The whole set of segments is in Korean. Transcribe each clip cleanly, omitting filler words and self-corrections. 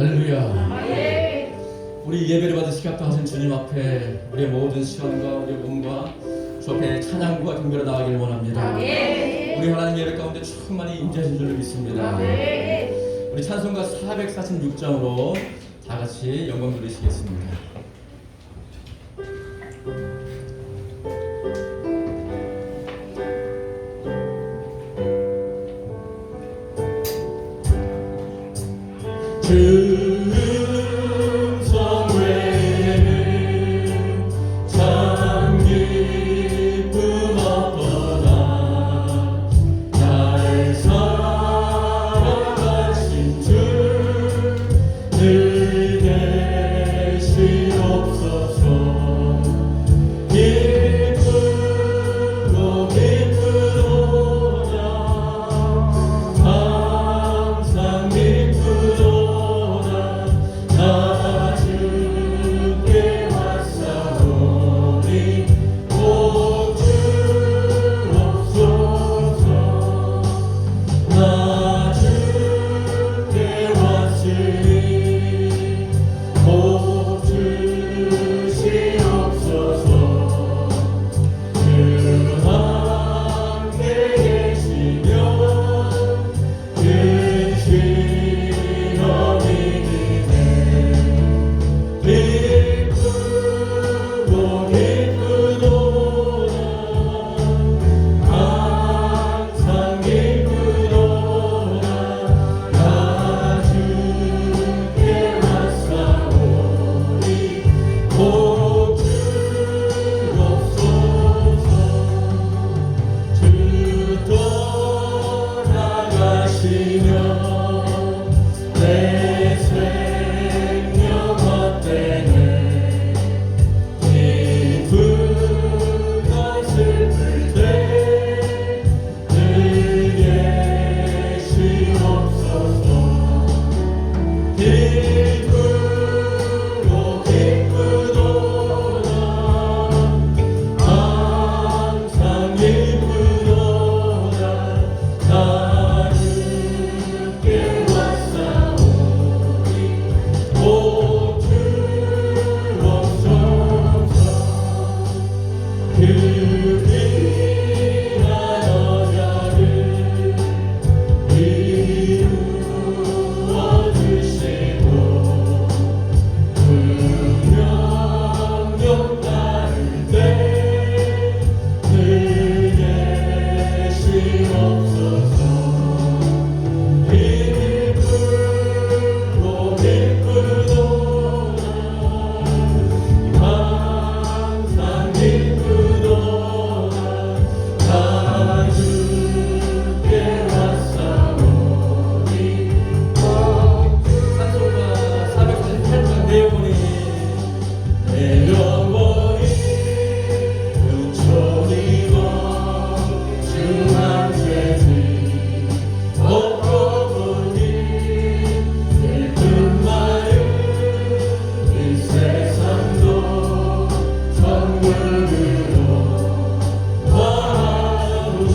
할렐루야. 우리 예배를 받을 시간도 하신 주님 앞에 우리의 모든 시간과 우리의 몸과 주 앞에 찬양과 경배로 나가기를 원합니다. 우리 하나님 예배 가운데 충만히 임재하신 줄로 믿습니다. 우리 찬송가 446장으로 다 같이 영광 돌리시겠습니다. 음성 외에는 참 기쁨 없도다. 날 사랑하신 주 늘 계시옵소서. 기쁘고 기쁘도다. 항상 기쁘도다. 나 주께 왔사오니 꼭 주옵소서. 나 주께 왔으니 꼭 주시옵소서. 주 함께 계시면 근심이 기쁘고 기쁘도다. 항상 기쁘도다. 나 주께 왔사오니 꼭 주옵소서. 주 떠나가시면 내 생명 헛되네. 기쁘다 슬플 때 늘 계시옵소서. 기쁘고 기쁘도다. 항상 기쁘도다. 나 주께 왔사오니 꼭 주옵소서. 그 귀한 언약을 이루어 주시고 명령 따를 때 늘 계시옵소서. 기쁘고 기쁘도다. 항상 기쁘도다. 나 주께 왔사오니 찬송가 448장 내 영혼이 은총이고 중한 죄지 없고니 슬픈 마음 이 세상도 선물로 화하구나.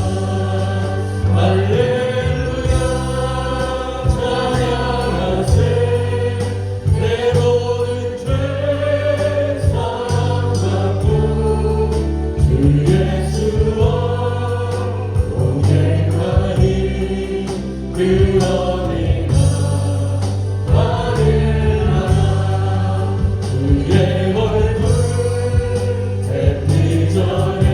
할렐루야 찬양하세. 내 모든 죄 사함받고 주 예수와 동행하니 그러니까 하늘나라 주의 얼굴 뵙기 전에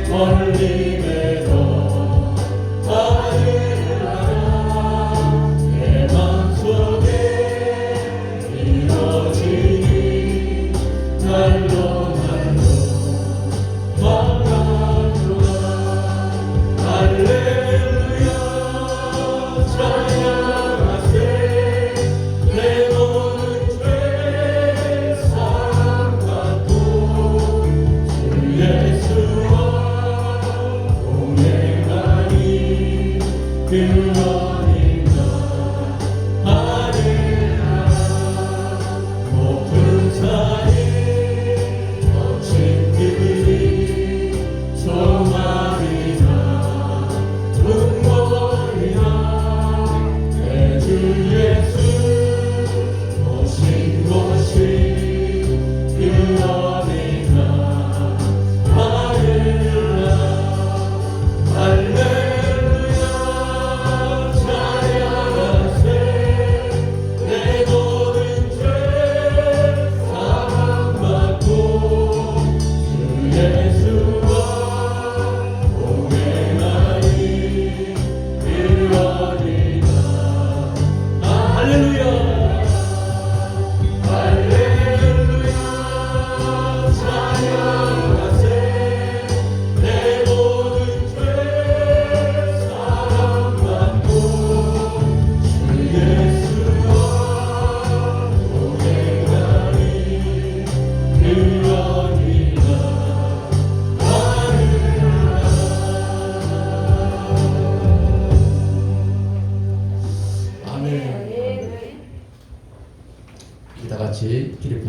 멀리 뵈서 하늘나라 내 맘속에 이루어지니 날로 날로 반갑구나. 할렐루야 찬양하세. 내 모든 죄 사함받고 주 예수와 동행하니 그러니까 하늘나라 높은 산이 거친 길이 소망이나 눈물이나 내 주 예수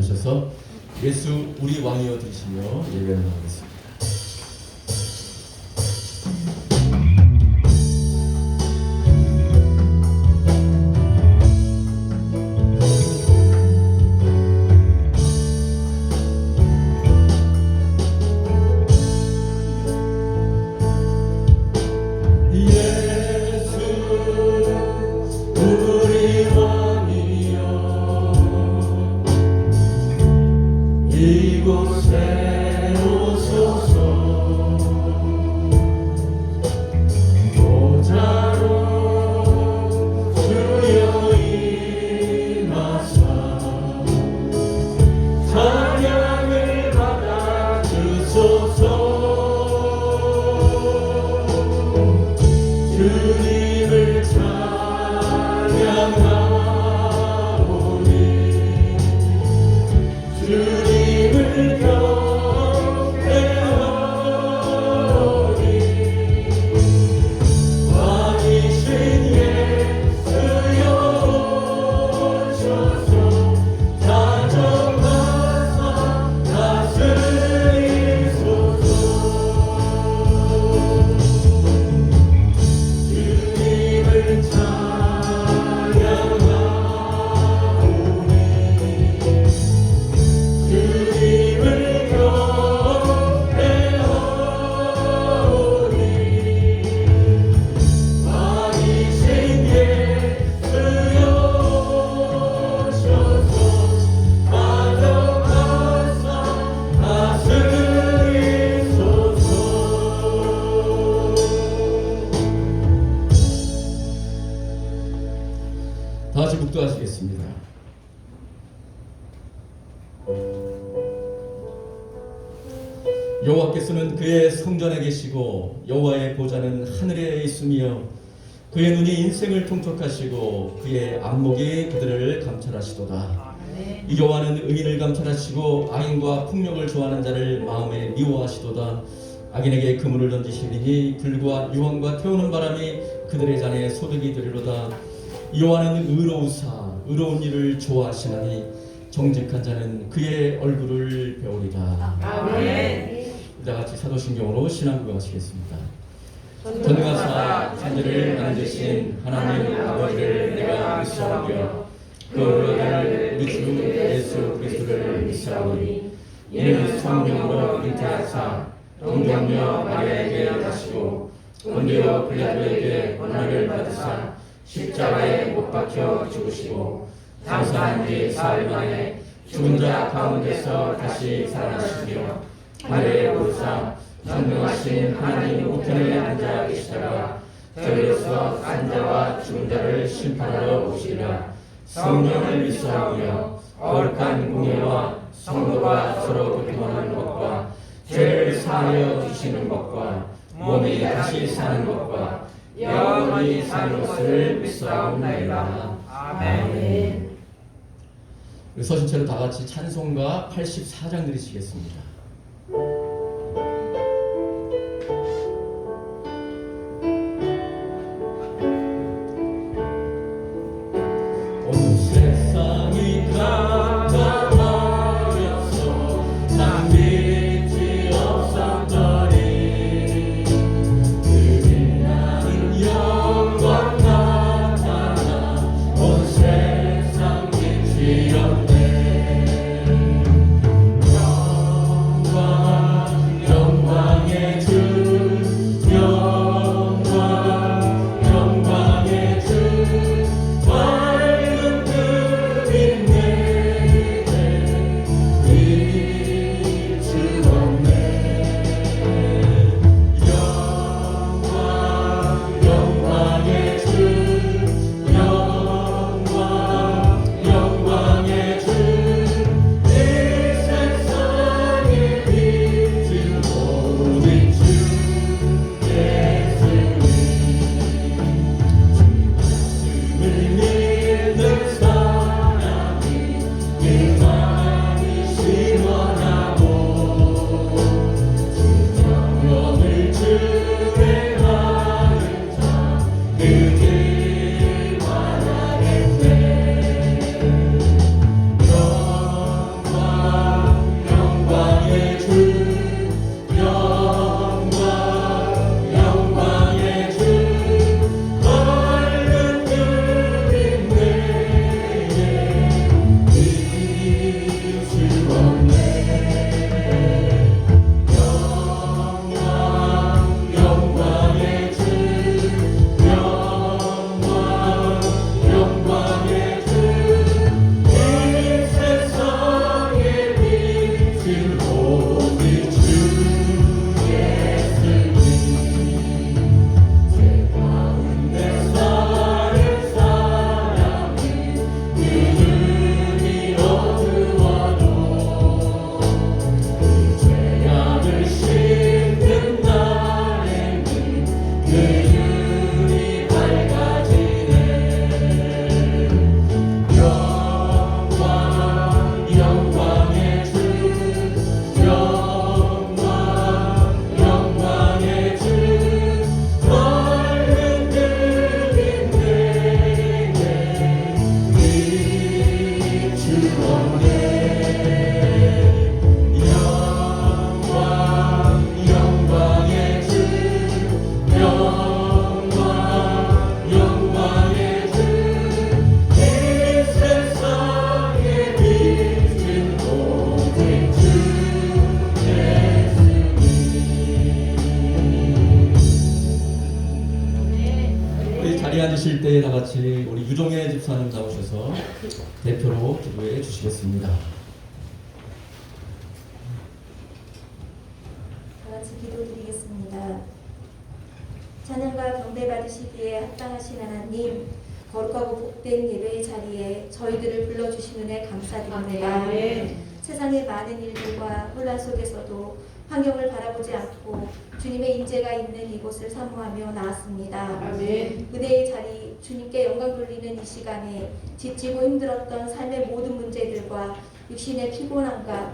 앉으셔서 예수 우리 왕이여 드리시며 예배를 나가겠습니다. 이곳에 오소서 보좌로 주여 임하사 찬양을 받아 주소서 주님을 찬양하오니 주님을 경배하오니 왕이신 예수여 오셔서 다정하사 다스리소서 주님을 찬양하오니 주님을 경배하오니 왕이신 예수여 오셔서 다정하사 다스리소서. 다 같이 묵도하시겠습니다. 여호와께서는 그의 성전에 계시고 여호와의 보좌는 하늘에 있으며 그의 눈이 인생을 통촉하시고 그의 안목이 그들을 감찰하시도다. 이 여호와는 의인을 감찰하시고 악인과 폭력을 좋아하는 자를 마음에 미워하시도다. 악인에게 그물을 던지시리니 불과 유황과 태우는 바람이 그들의 잔에 소득이 되리로다. 이 여호와는 의로우사 의로운 일을 좋아하시나니 정직한 자는 그의 얼굴을 배우리라. 아멘. 다 같이 사도신경으로 신앙 고백하시겠습니다. 전능하사 천지를 만드신 하나님 아버지를 내가 믿사오며 그 아들 우리 주 예수 그리스도를 믿사오니 이는 성령으로 잉태하사 동정녀 마리아에게 나시고 본디오 빌라도에게 고난을 받으사 십자가에 못 박혀 죽으시고 장사한 지 사흘 만에 죽은 자 가운데서 다시 살아나시며 하늘에 오르사 전능하신 하나님 우편에 앉아 계시다가 저리로서 산 자와 죽은 자를 심판하러 오시리라. 성령을 믿사오며 거룩한 공예와 성도가 서로 교통하는 것과 죄를 사하여 주시는 것과 몸이 다시 사는 것과 영원히 사는 것을 믿사옵나이다. 아멘. 서신체로 다 같이 찬송가 84장 드리시겠습니다. 온 세상이 깜깜하여서 난 믿지 없었더니 그 빛나는 영광 나타나 온 세상 빛이었네. 영광 자리에 앉으실 때에 다 같이 우리 유종혜 집사님 나오셔서 대표로 기도해 주시겠습니다. 다 같이 기도드리겠습니다. 찬양과 경배 받으시기에 합당하신 하나님, 거룩하고 복된 예배의 자리에 저희들을 불러주신 은혜 감사드립니다. 아멘. 세상의 많은 일들과 혼란 속에서도 환경을 바라보지 않고 주님의 인재가 있는 이곳을 사모하며 나왔습니다. 아멘. 은혜의 자리, 주님께 영광 돌리는 이 시간에 지치고 힘들었던 삶의 모든 문제들과 육신의 피곤함과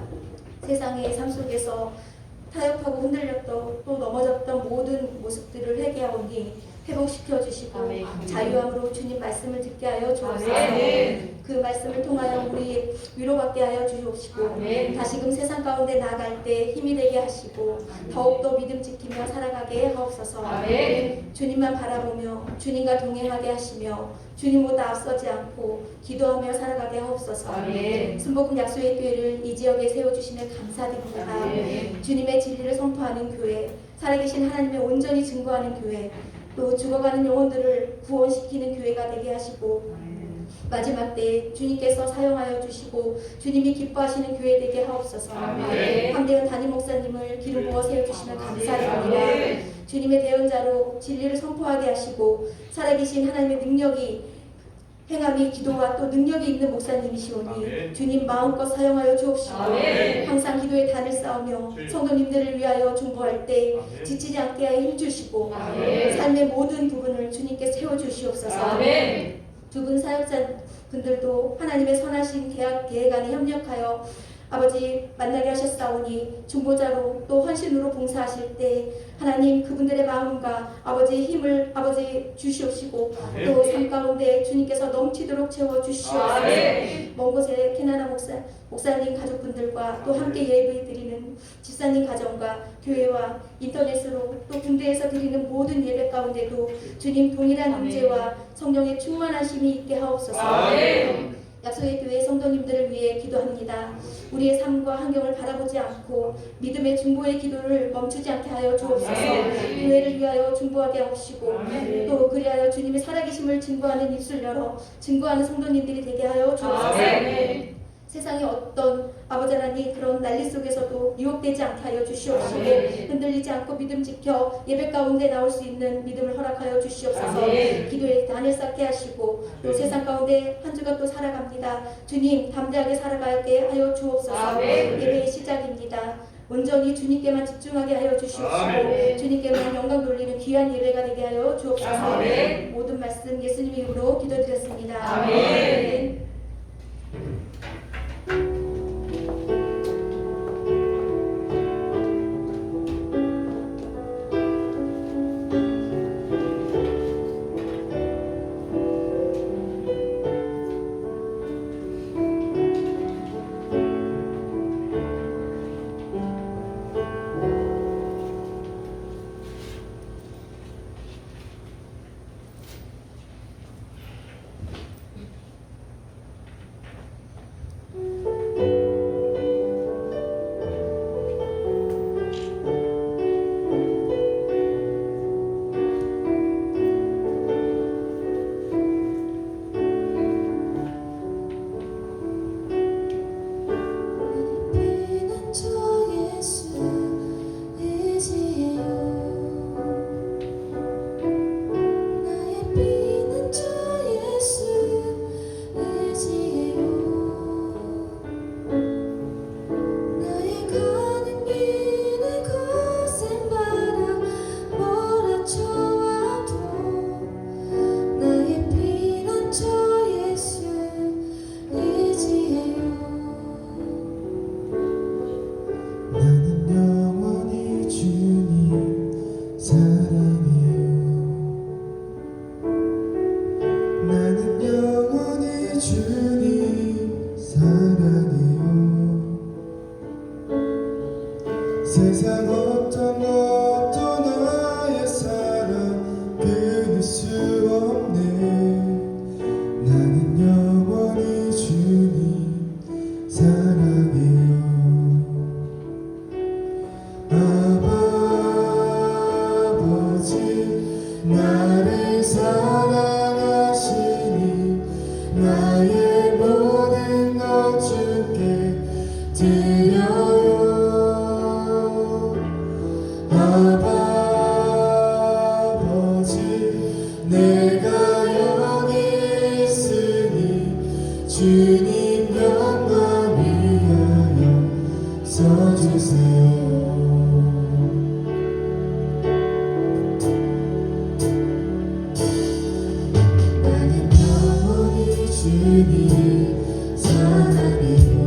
세상의 삶 속에서 타협하고 흔들렸던 또 넘어졌던 모든 모습들을 회개하오니 회복시켜 주시고 아멘. 자유함으로 주님 말씀을 듣게 하여 주옵소서. 아멘. 그 말씀을 통하여 우리 위로받게 하여 주옵시고 아멘. 다시금 세상 가운데 나아갈 때 힘이 되게 하시고 더욱더 믿음 지키며 살아가게 하옵소서. 아멘. 주님만 바라보며 주님과 동행하게 하시며 주님보다 앞서지 않고 기도하며 살아가게 하옵소서. 아멘. 순복음 약속의 교회를 이 지역에 세워주시면 감사드립니다. 아멘. 주님의 진리를 선포하는 교회, 살아계신 하나님의 온전히 증거하는 교회, 또 죽어가는 영혼들을 구원시키는 교회가 되게 하시고 마지막 때에 주님께서 사용하여 주시고 주님이 기뻐하시는 교회 되게 하옵소서. 아멘. 황대현 담임 목사님을 기름 부어 세워주시면 감사드립니다. 아멘. 주님의 대언자로 진리를 선포하게 하시고 살아계신 하나님의 능력이 행함이 기도와 또 능력이 있는 목사님이시오니 아멘. 주님 마음껏 사용하여 주옵시고 아멘. 항상 기도의 단을 쌓으며 성도님들을 위하여 중보할 때 아멘. 지치지 않게 하여 힘주시고 아멘. 삶의 모든 부분을 주님께 세워주시옵소서. 아멘. 두 분 사역자분들도 하나님의 선하신 계획 안에 협력하여 아버지 만나게 하셨사오니 중보자로 또 헌신으로 봉사하실 때 하나님 그분들의 마음과 아버지의 힘을 아버지 주시옵시고 아멘. 또 삶 가운데 주님께서 넘치도록 채워 주시옵소서. 아멘. 먼 곳에 캐나다 목사님 가족분들과 또 함께 예배 드리는 집사님 가정과 교회와 인터넷으로 또 군대에서 드리는 모든 예배 가운데도 주님 동일한 아멘. 임재와 성령의 충만하심이 있게 하옵소서. 아멘. 약속의 교회 성도님들을 위해 기도합니다. 우리의 삶과 환경을 바라보지 않고 믿음의 중보의 기도를 멈추지 않게 하여 주옵소서. 아멘. 교회를 위하여 중보하게 하옵시고 아멘. 또 그리하여 주님의 살아계심을 증거하는 입술 열어 증거하는 성도님들이 되게 하여 주옵소서. 아멘. 세상의 어떤 아버지 하나님 그런 난리 속에서도 유혹되지 않게 하여 주시옵시고 아멘. 흔들리지 않고 믿음 지켜 예배 가운데 나올 수 있는 믿음을 허락하여 주시옵소서. 아멘. 기도에 단을 쌓게 하시고 또 세상 가운데 한 주간 또 살아갑니다. 주님 담대하게 살아가게 하여 주옵소서. 아멘. 예배의 시작입니다. 온전히 주님께만 집중하게 하여 주시옵시고 아멘. 주님께만 영광 돌리는 귀한 예배가 되게 하여 주옵소서. 아멘. 모든 말씀 예수님 이름으로 기도드렸습니다. 아멘. 세상 어떤 나의 사랑 끊을 수 없네. 나는 영원히 주님 사랑해요. 아버지 나를 사랑해 나의 모든 것 주께 드려요. 아버지 내가 여기 있으니 주님 영광 위하여 써주세요. 나는 영원히 주님 사랑해요.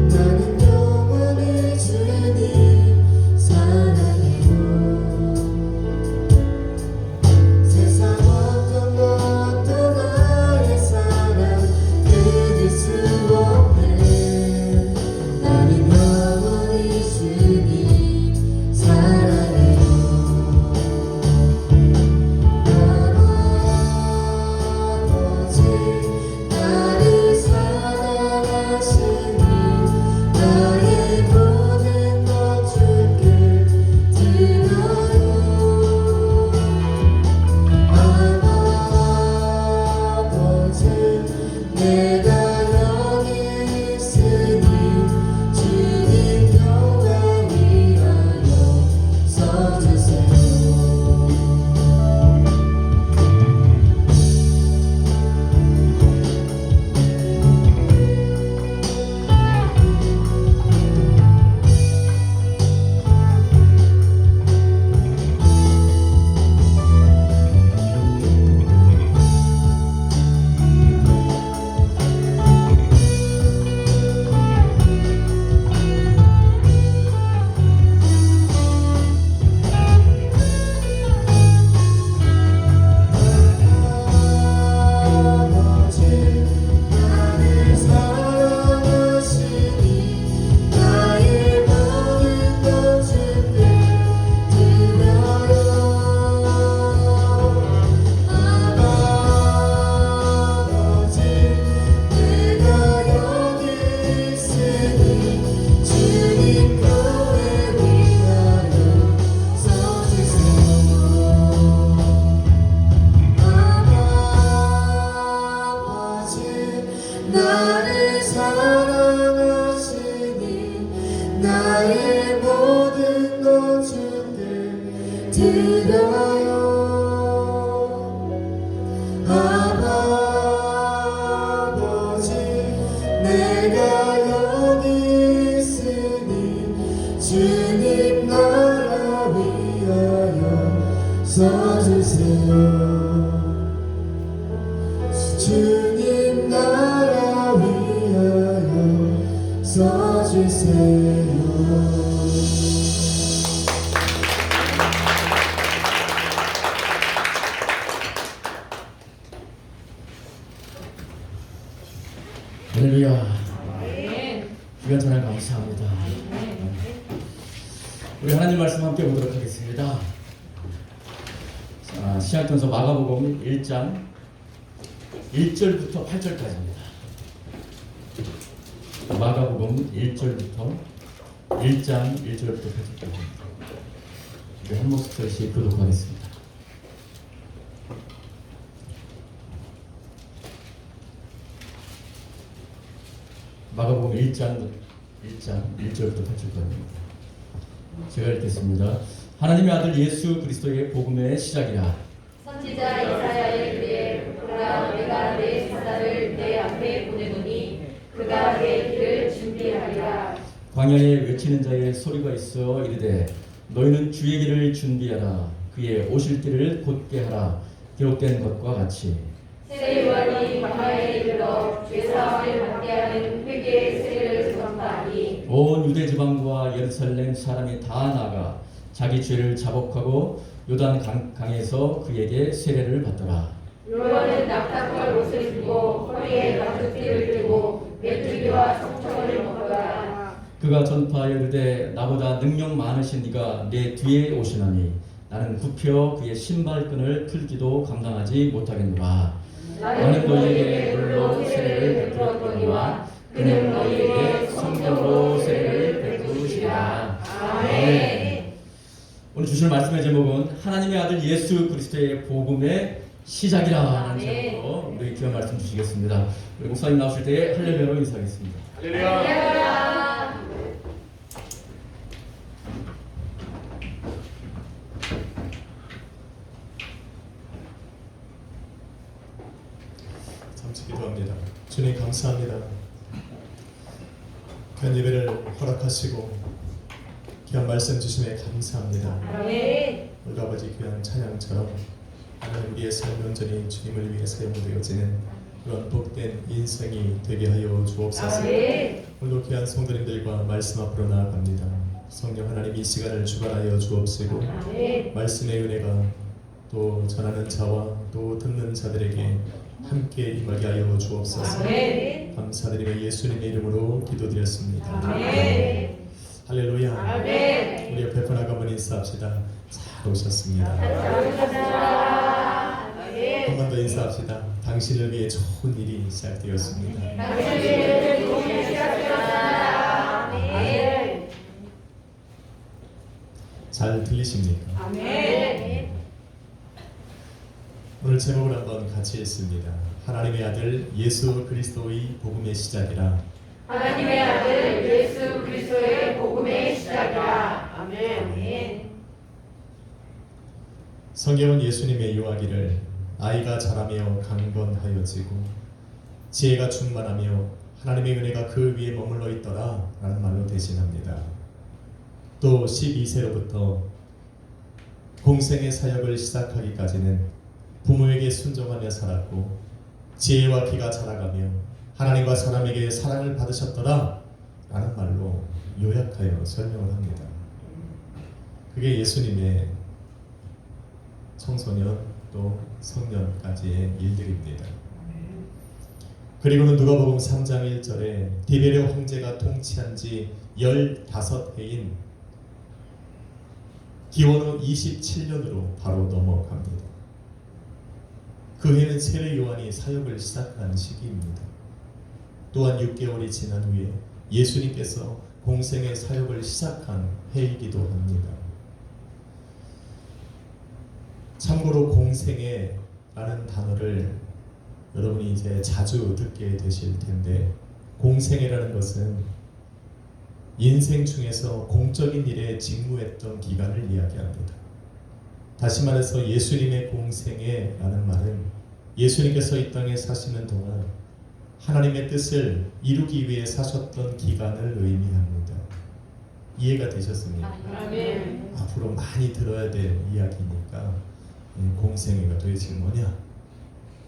나는 영원히 주님 사랑해요. 세상 어떤 것도 나의 사랑 끊을 수 없네. 나는 영원히 주님 사랑해요. 아버지 나를 사랑하시니 나의 모든 것 주께 드려요. 아버지 내가 여기 있으니 주님 영광 위하여 써주세요. 아버지 나를 사랑하시니 나의 모든 것 주께 드려요. 아버지 내가 여기 있으니 주님 교회 위하여 써주세요. 아버지 나를 사랑하시니 나의 모든 것 주께 드려요. 아버지 내가 여기 있으니 주님 나라 위하여 써주세요. 주님 나라 위하여 써주세요. 할렐루야. 주간 찬양 감사합니다. 우리 하나님 말씀 함께 보도록 하겠습니다. 신약전서 마가복음 1장 1절부터 8절까지입니다. 마가복음 1절부터 1장 1절부터 8절까지입니다. 우리 한 목소리씩 교독하겠습니다. 마가복음 1장 1절부터 8절까지입니다. 제가 읽겠습니다. 하나님의 아들 예수 그리스도의 복음의 시작이라. 선지자 이사야의 글에 보라 내가 내 사자를 내 앞에 보내노니 그가 내 길을 준비하리라. 광야에 외치는 자의 소리가 있어 이르되 너희는 주의 길을 준비하라. 그의 오실 길을 곧게 하라. 기록된 것과 같이 새 요한이 광야에 이르러 죄사함을 받게 하는 회개의 세례를 전파하니 온 유대 지방과 예루살렘 사람이 다 나가 자기 죄를 자복하고 요단 강에서 그에게 세례를 받더라. 요한은 낙타털 옷을 입고 허리에 가죽띠를 띠고 메뚜기와 성청을 먹더라. 그가 전파하여 이르되 나보다 능력 많으신 이가 내 뒤에 오시나니 나는 굽혀 그의 신발끈을 풀지도 감당하지 못하겠노라. 나는 너희에게 물로 세례를 베풀었거니와 그는 너희에게 성령으로 세례를 베푸시리라. 아멘. 오늘 주실 말씀의 제목은 하나님의 아들 예수 그리스도의 복음의 시작이라는 제목으로 우리 귀한 말씀 주시겠습니다. 우리 목사님 나오실 때 할렐루야로 인사하겠습니다. 잠시 기도합니다. 주님 감사합니다. 귀한 예배를 허락하시고 귀한 말씀 주심에 감사합니다. 우리 아버지 귀한 찬양처럼 하나님 우리의 삶 온전히 주님을 위해 사용되어지는 그런 복된 인생이 되게 하여 주옵소서. 오늘도 귀한 성도님들과 말씀 앞으로 나아갑니다. 성령 하나님 이 시간을 주관하여 주옵시고 말씀의 은혜가 또 전하는 자와 또 듣는 자들에게 함께 임하게 하여 주옵소서. 감사드리며 예수님의 이름으로 기도드렸습니다. 할렐루야. 우리 옆에 번화가분 인사합시다. 잘 오셨습니다. 한 번 더 인사합시다. 당신을 위해 좋은 일이 시작되었습니다. 잘 들리십니까? 오늘 제목을 한번 같이 읽습니다. 하나님의 아들 예수 그리스도의 복음의 시작이라. 하나님의 아들 예수 그리스도의 복음의 시작이라. 아멘. 성경은 예수님의 요하기를 아이가 자라며 강건하여지고 지혜가 충만하며 하나님의 은혜가 그 위에 머물러 있더라 라는 말로 대신합니다. 또 12세로부터 공생의 사역을 시작하기까지는 부모에게 순종하며 살았고 지혜와 기가 자라가며 하나님과 사람에게 사랑을 받으셨더라 라는 말로 요약하여 설명을 합니다. 그게 예수님의 청소년 또 성년까지의 일들입니다. 그리고는 누가복음 3장 1절에 디베레 황제가 통치한 지 15해인 기원 후 27년으로 바로 넘어갑니다. 그 해는 세례 요한이 사역을 시작한 시기입니다. 또한 6개월이 지난 후에 예수님께서 공생의 사역을 시작한 해이기도 합니다. 참고로 공생애라는 단어를 여러분이 이제 자주 듣게 되실 텐데, 공생애라는 것은 인생 중에서 공적인 일에 직무했던 기간을 이야기합니다. 다시 말해서 예수님의 공생애라는 말은 예수님께서 이 땅에 사시는 동안 하나님의 뜻을 이루기 위해 사셨던 기간을 의미합니다. 이해가 되셨습니까? 아멘. 앞으로 많이 들어야 될 이야기니까 공생애가 도대체 뭐냐?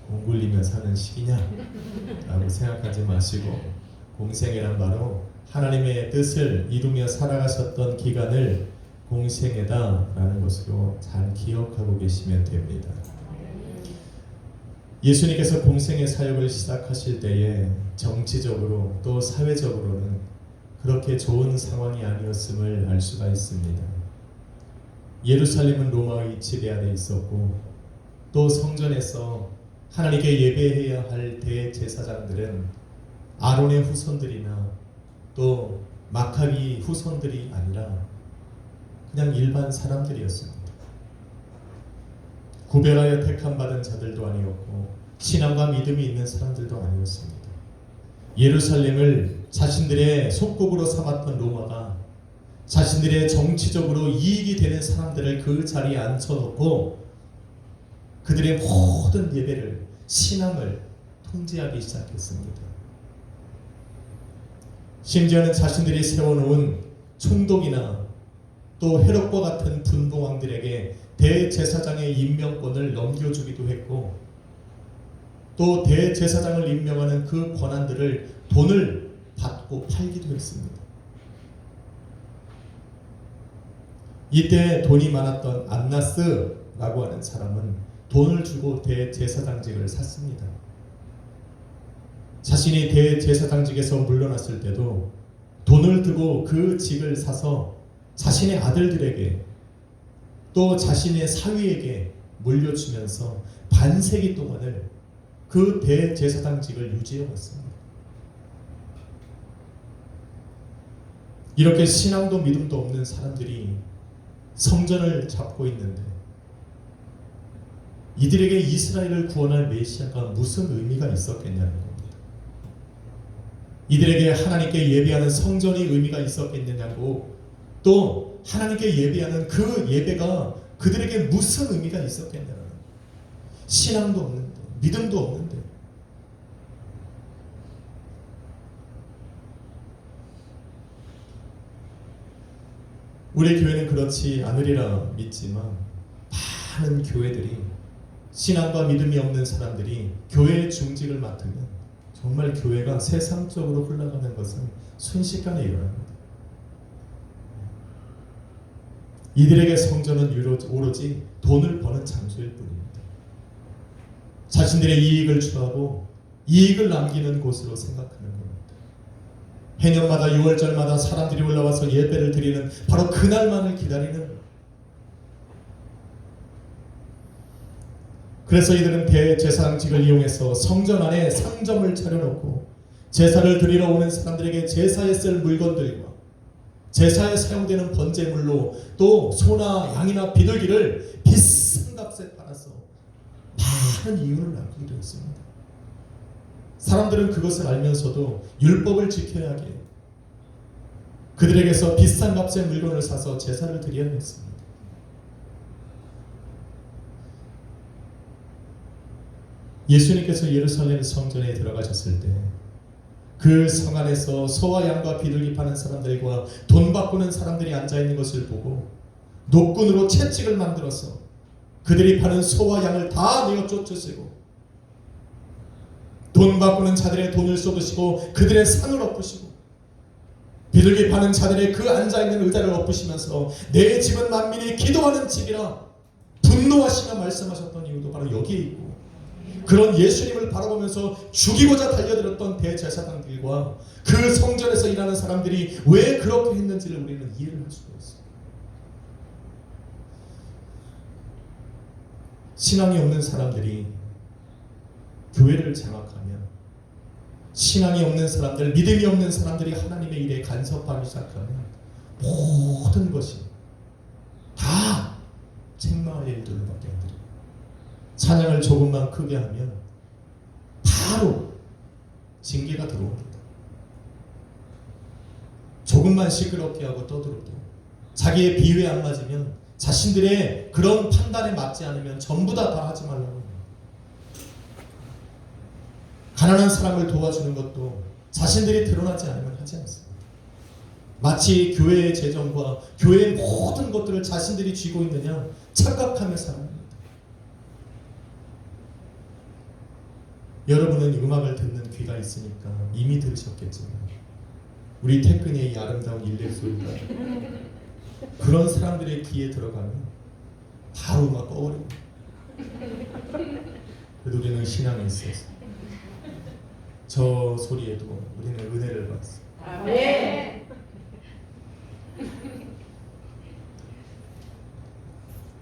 공 굴리며 사는 시기냐? 라고 생각하지 마시고, 공생애란 바로 하나님의 뜻을 이루며 살아가셨던 기간을 공생애다라는 것으로 잘 기억하고 계시면 됩니다. 예수님께서 공생애 사역을 시작하실 때에 정치적으로 또 사회적으로는 그렇게 좋은 상황이 아니었음을 알 수가 있습니다. 예루살렘은 로마의 지배 아래 있었고, 또 성전에서 하나님께 예배해야 할 대제사장들은 아론의 후손들이나 또 마카비 후손들이 아니라 그냥 일반 사람들이었습니다. 구별하여 택함받은 자들도 아니었고 신앙과 믿음이 있는 사람들도 아니었습니다. 예루살렘을 자신들의 속국으로 삼았던 로마가 자신들의 정치적으로 이익이 되는 사람들을 그 자리에 앉혀놓고 그들의 모든 예배를, 신앙을 통제하기 시작했습니다. 심지어는 자신들이 세워놓은 총독이나 또 헤롯과 같은 분봉왕들에게 대제사장의 임명권을 넘겨주기도 했고, 또 대제사장을 임명하는 그 권한들을 돈을 받고 팔기도 했습니다. 이때 돈이 많았던 안나스라고 하는 사람은 돈을 주고 대제사장직을 샀습니다. 자신이 대제사장직에서 물러났을 때도 돈을 두고 그 직을 사서 자신의 아들들에게 또 자신의 사위에게 물려주면서 반세기 동안을 그 대제사장직을 유지해 왔습니다. 이렇게 신앙도 믿음도 없는 사람들이 성전을 잡고 있는데, 이들에게 이스라엘을 구원할 메시아가 무슨 의미가 있었겠냐는 겁니다. 이들에게 하나님께 예배하는 성전이 의미가 있었겠느냐고, 또 하나님께 예배하는 그 예배가 그들에게 무슨 의미가 있었겠냐는, 신앙도 없는데, 믿음도 없는데. 우리 교회는 그렇지 않으리라 믿지만, 많은 교회들이, 신앙과 믿음이 없는 사람들이 교회의 중직을 맡으면 정말 교회가 세상적으로 흘러가는 것은 순식간에 일어납니다. 이들에게 성전은 오로지 돈을 버는 장소일 뿐입니다. 자신들의 이익을 추구하고 이익을 남기는 곳으로 생각하는 겁니다. 해년마다 6월절마다 사람들이 올라와서 예배를 드리는 바로 그날만을 기다리는, 그래서 이들은 대제사장직을 이용해서 성전 안에 상점을 차려놓고 제사를 드리러 오는 사람들에게 제사에 쓸 물건들과 제사에 사용되는 번제물로 또 소나 양이나 비둘기를 비싼 값에 팔아서 많은 이윤을 남기기도 했습니다. 사람들은 그것을 알면서도 율법을 지켜야 하기에 그들에게서 비싼 값의 물건을 사서 제사를 드려야 했습니다. 예수님께서 예루살렘 성전에 들어가셨을 때 그 성 안에서 소와 양과 비둘기 파는 사람들과 돈 바꾸는 사람들이 앉아있는 것을 보고 노끈으로 채찍을 만들어서 그들이 파는 소와 양을 다 내어 쫓으시고 돈 바꾸는 자들의 돈을 쏟으시고 그들의 상을 엎으시고 비둘기 파는 자들의 그 앉아있는 의자를 엎으시면서 내 집은 만민이 기도하는 집이라 분노하시며 말씀하셨던 이유도 바로 여기에 있고, 그런 예수님을 바라보면서 죽이고자 달려들었던 대제사장들과 그 성전에서 일하는 사람들이 왜 그렇게 했는지를 우리는 이해를 할 수가 있어요. 신앙이 없는 사람들이 교회를 장악하면, 신앙이 없는 사람들, 믿음이 없는 사람들이 하나님의 일에 간섭하기 시작하면 모든 것이 다 책망할 일들밖에 안 돼요. 찬양을 조금만 크게 하면 바로 징계가 들어옵니다. 조금만 시끄럽게 하고 떠들어도, 자기의 비유에 안 맞으면, 자신들의 그런 판단에 맞지 않으면 전부 다 하지 말라고 합니다. 가난한 사람을 도와주는 것도 자신들이 드러나지 않으면 하지 않습니다. 마치 교회의 재정과 교회의 모든 것들을 자신들이 쥐고 있느냐 착각하며 살아갑니다. 여러분은 음악을 듣는 귀가 있으니까 이미 들으셨겠지만, 우리 태근의 이 아름다운 일렉 소리가 그런 사람들의 귀에 들어가면 바로 음악 꺼버립니다. 그래도 우리는 신앙이 있어서 저 소리에도 우리는 은혜를 받았어요. 아멘.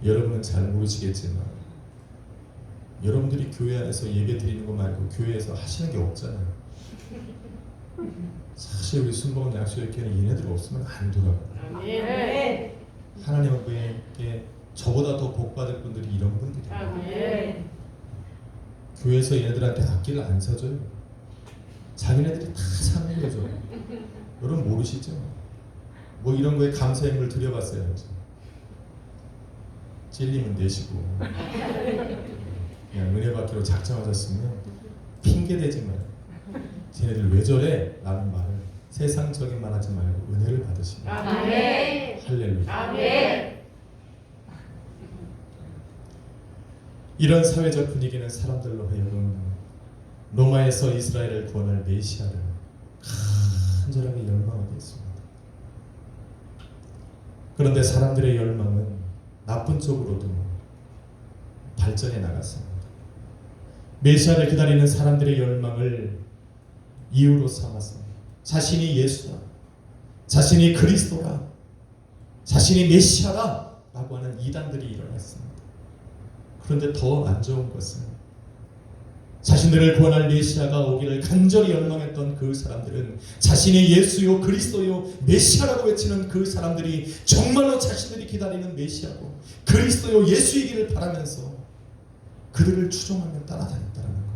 여러분은 잘 모르시겠지만 여러분들이 교회 안에서 예배 드리는 거 말고 교회에서 하시는 게 없잖아요. 사실 우리 순복음 약속교회는 얘네들 없으면 안 돌아가요. 아멘. 하나님 앞에 저보다 더 복받을 분들이 이런 분들이에요. 아멘. 교회에서 얘네들한테 악기를 안 사줘요. 자기네들이 다 사는 거죠. 여러분 모르시죠? 뭐 이런 거에 감사행을 드려봤어요. 찔리면 내시고 그냥 은혜 받기로 작정하셨으면 핑계대지 마요. 쟤네들 왜 저래? 라는 말을 세상적인 말 하지 말고 은혜를 받으시면 아멘. 할렐루야. 아멘. 이런 사회적 분위기는 사람들로 하여금 로마에서 이스라엘을 구원할 메시아를 간절하게 열망하게 했습니다. 그런데 사람들의 열망은 나쁜 쪽으로도 발전해 나갔습니다. 메시아를 기다리는 사람들의 열망을 이유로 삼아서 자신이 예수다, 자신이 그리스도다, 자신이 메시아다 라고 하는 이단들이 일어났습니다. 그런데 더 안 좋은 것은 자신들을 구원할 메시아가 오기를 간절히 열망했던 그 사람들은 자신이 예수요 그리스도요 메시아라고 외치는 그 사람들이 정말로 자신들이 기다리는 메시아고 그리스도요 예수이기를 바라면서 그들을 추종하며 따라다녔다는 겁니다.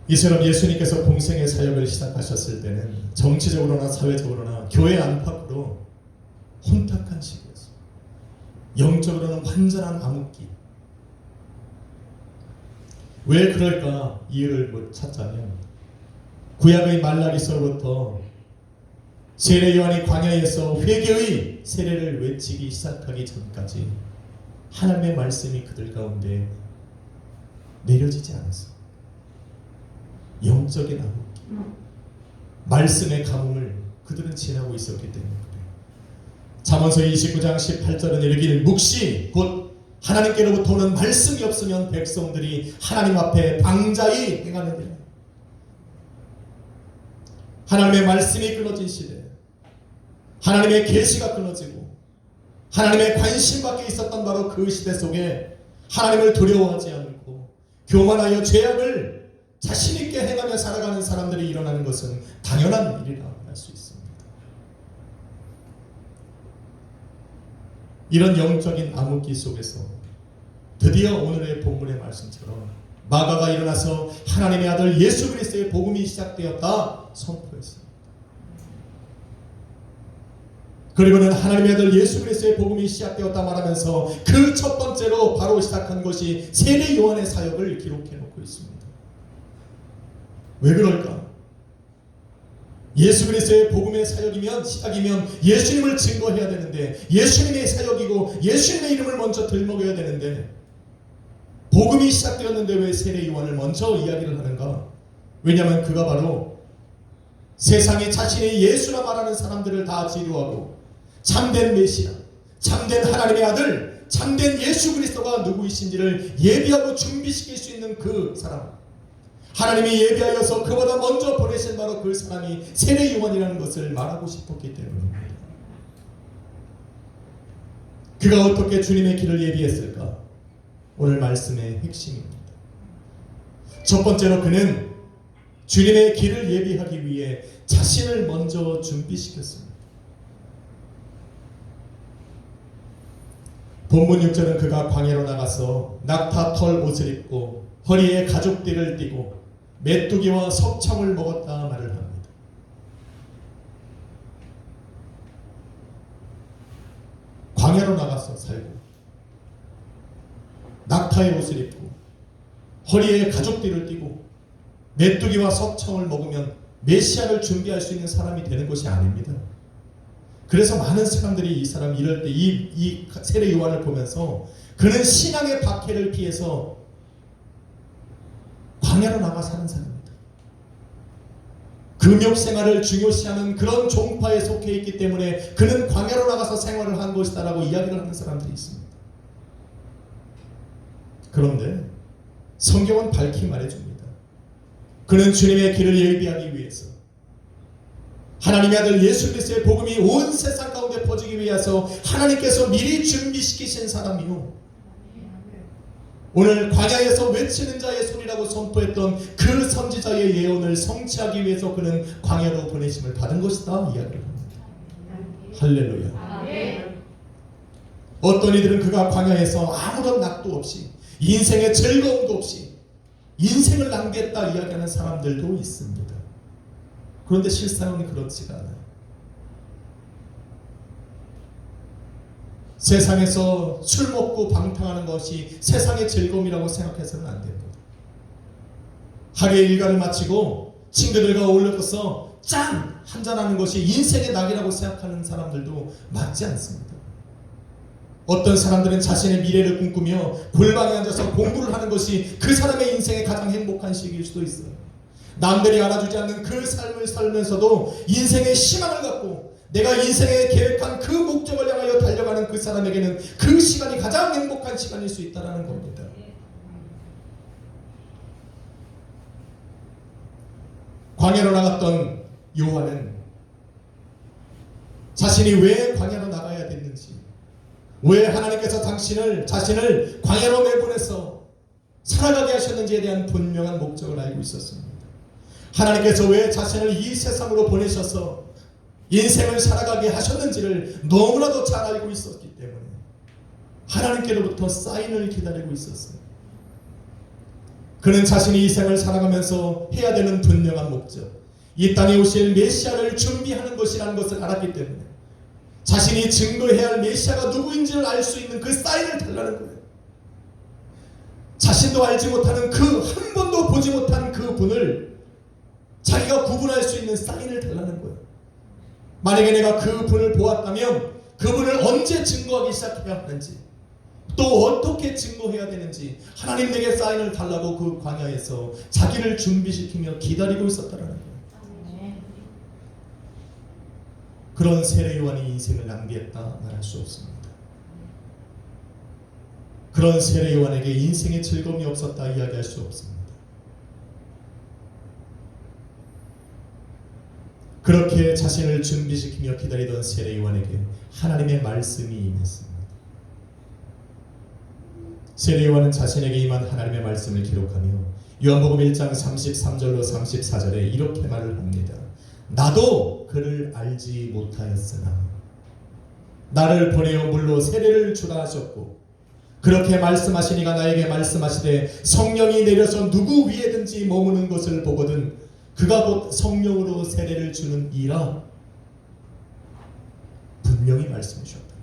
이처럼 예수님께서 공생의 사역을 시작하셨을 때는 정치적으로나 사회적으로나 교회 안팎으로 혼탁한 시기였어요. 영적으로는 완전한 암흑기. 왜 그럴까 이유를 찾자면 구약의 말라기서부터 세례 요한이 광야에서 회개의 세례를 외치기 시작하기 전까지 하나님의 말씀이 그들 가운데 내려지지 않았어요. 영적인 암흑기, 말씀의 가뭄을 그들은 지나고 있었기 때문에 그래요. 잠언서 29장 18절은 이르기를 묵시 곧 하나님께로부터 오는 말씀이 없으면 백성들이 하나님 앞에 방자히 행하느니라. 하나님의 말씀이 끊어진 시대, 하나님의 계시가 끊어지고 하나님의 관심 밖에 있었던 바로 그 시대 속에 하나님을 두려워하지 않고 교만하여 죄악을 자신 있게 행하며 살아가는 사람들이 일어나는 것은 당연한 일이라고 할 수 있습니다. 이런 영적인 암흑기 속에서 드디어 오늘의 본문의 말씀처럼 마가가 일어나서 하나님의 아들 예수 그리스도의 복음이 시작되었다 선포했습니다. 그리고는 하나님의 아들 예수 그리스도의 복음이 시작되었다 말하면서 그 첫 번째로 바로 시작한 것이 세례 요한의 사역을 기록해 놓고 있습니다. 왜 그럴까? 예수 그리스도의 복음의 사역이면 시작이면 예수님을 증거해야 되는데 예수님의 사역이고 예수님의 이름을 먼저 들먹여야 되는데 복음이 시작되었는데 왜 세례 요한을 먼저 이야기를 하는가? 왜냐하면 그가 바로 세상에 자신의 예수라 말하는 사람들을 다 지도하고 참된 메시아, 참된 하나님의 아들, 참된 예수 그리스도가 누구이신지를 예비하고 준비시킬 수 있는 그 사람, 하나님이 예비하여서 그보다 먼저 보내신 바로 그 사람이 세례 요한이라는 것을 말하고 싶었기 때문입니다. 그가 어떻게 주님의 길을 예비했을까? 오늘 말씀의 핵심입니다. 첫 번째로 그는 주님의 길을 예비하기 위해 자신을 먼저 준비시켰습니다. 본문 6절은 그가 광야로 나가서 낙타 털 옷을 입고 허리에 가죽띠를 띠고 메뚜기와 석청을 먹었다 말을 합니다. 광야로 나가서 살고 낙타의 옷을 입고 허리에 가죽띠를 띠고 메뚜기와 석청을 먹으면 메시아를 준비할 수 있는 사람이 되는 것이 아닙니다. 그래서 많은 사람들이 이 사람 이럴 때 이 세례 요한을 보면서 그는 신앙의 박해를 피해서 광야로 나가 사는 사람입니다. 금욕 생활을 중요시하는 그런 종파에 속해 있기 때문에 그는 광야로 나가서 생활을 한 것이다라고 이야기를 하는 사람들이 있습니다. 그런데 성경은 밝히 말해줍니다. 그는 주님의 길을 예비하기 위해서 하나님의 아들 예수 그리스도의 복음이 온 세상 가운데 퍼지기 위해서 하나님께서 미리 준비시키신 사람이요, 오늘 광야에서 외치는 자의 소리라고 선포했던 그 선지자의 예언을 성취하기 위해서 그는 광야로 보내심을 받은 것이다 이야기를 합니다. 할렐루야. 어떤 이들은 그가 광야에서 아무런 낙도 없이 인생의 즐거움도 없이 인생을 낭비했다 이야기하는 사람들도 있습니다. 그런데 실상은 그렇지가 않아요. 세상에서 술 먹고 방탕하는 것이 세상의 즐거움이라고 생각해서는 안 됩니다. 하루의 일과를 마치고 친구들과 어울려서 짠! 한잔하는 것이 인생의 낙이라고 생각하는 사람들도 맞지 않습니다. 어떤 사람들은 자신의 미래를 꿈꾸며 골방에 앉아서 공부를 하는 것이 그 사람의 인생의 가장 행복한 시기일 수도 있어요. 남들이 알아주지 않는 그 삶을 살면서도 인생의 희망을 갖고 내가 인생에 계획한 그 목적을 향하여 달려가는 그 사람에게는 그 시간이 가장 행복한 시간일 수 있다는 겁니다. 광야로 나갔던 요한은 자신이 왜 광야로 나가야 됐는지, 왜 하나님께서 자신을 광야로 내보내서 살아가게 하셨는지에 대한 분명한 목적을 알고 있었습니다. 하나님께서 왜 자신을 이 세상으로 보내셔서 인생을 살아가게 하셨는지를 너무나도 잘 알고 있었기 때문에 하나님께로부터 사인을 기다리고 있었어요. 그는 자신이 이 생을 살아가면서 해야 되는 분명한 목적, 이 땅에 오실 메시아를 준비하는 것이라는 것을 알았기 때문에 자신이 증거해야 할 메시아가 누구인지를 알 수 있는 그 사인을 달라는 거예요. 자신도 알지 못하는 한 번도 보지 못한 그 분을 자기가 구분할 수 있는 사인을 달라는 거예요. 만약에 내가 그 분을 보았다면 그분을 언제 증거하기 시작해야 하는지, 또 어떻게 증거해야 되는지 하나님 내게 사인을 달라고 그 광야에서 자기를 준비시키며 기다리고 있었다는 거예요. 그런 세례 요한이 인생을 낭비했다 말할 수 없습니다. 그런 세례 요한에게 인생의 즐거움이 없었다 이야기할 수 없습니다. 그렇게 자신을 준비시키며 기다리던 세례 요한에게 하나님의 말씀이 임했습니다. 세례 요한은 자신에게 임한 하나님의 말씀을 기록하며 요한복음 1장 33절로 34절에 이렇게 말을 합니다. 나도 그를 알지 못하였으나 나를 보내어 물로 세례를 주라 하셨고 그렇게 말씀하시니가 나에게 말씀하시되 성령이 내려서 누구 위에든지 머무는 것을 보거든 그가 곧 성령으로 세례를 주는 이라 분명히 말씀해 주셨다.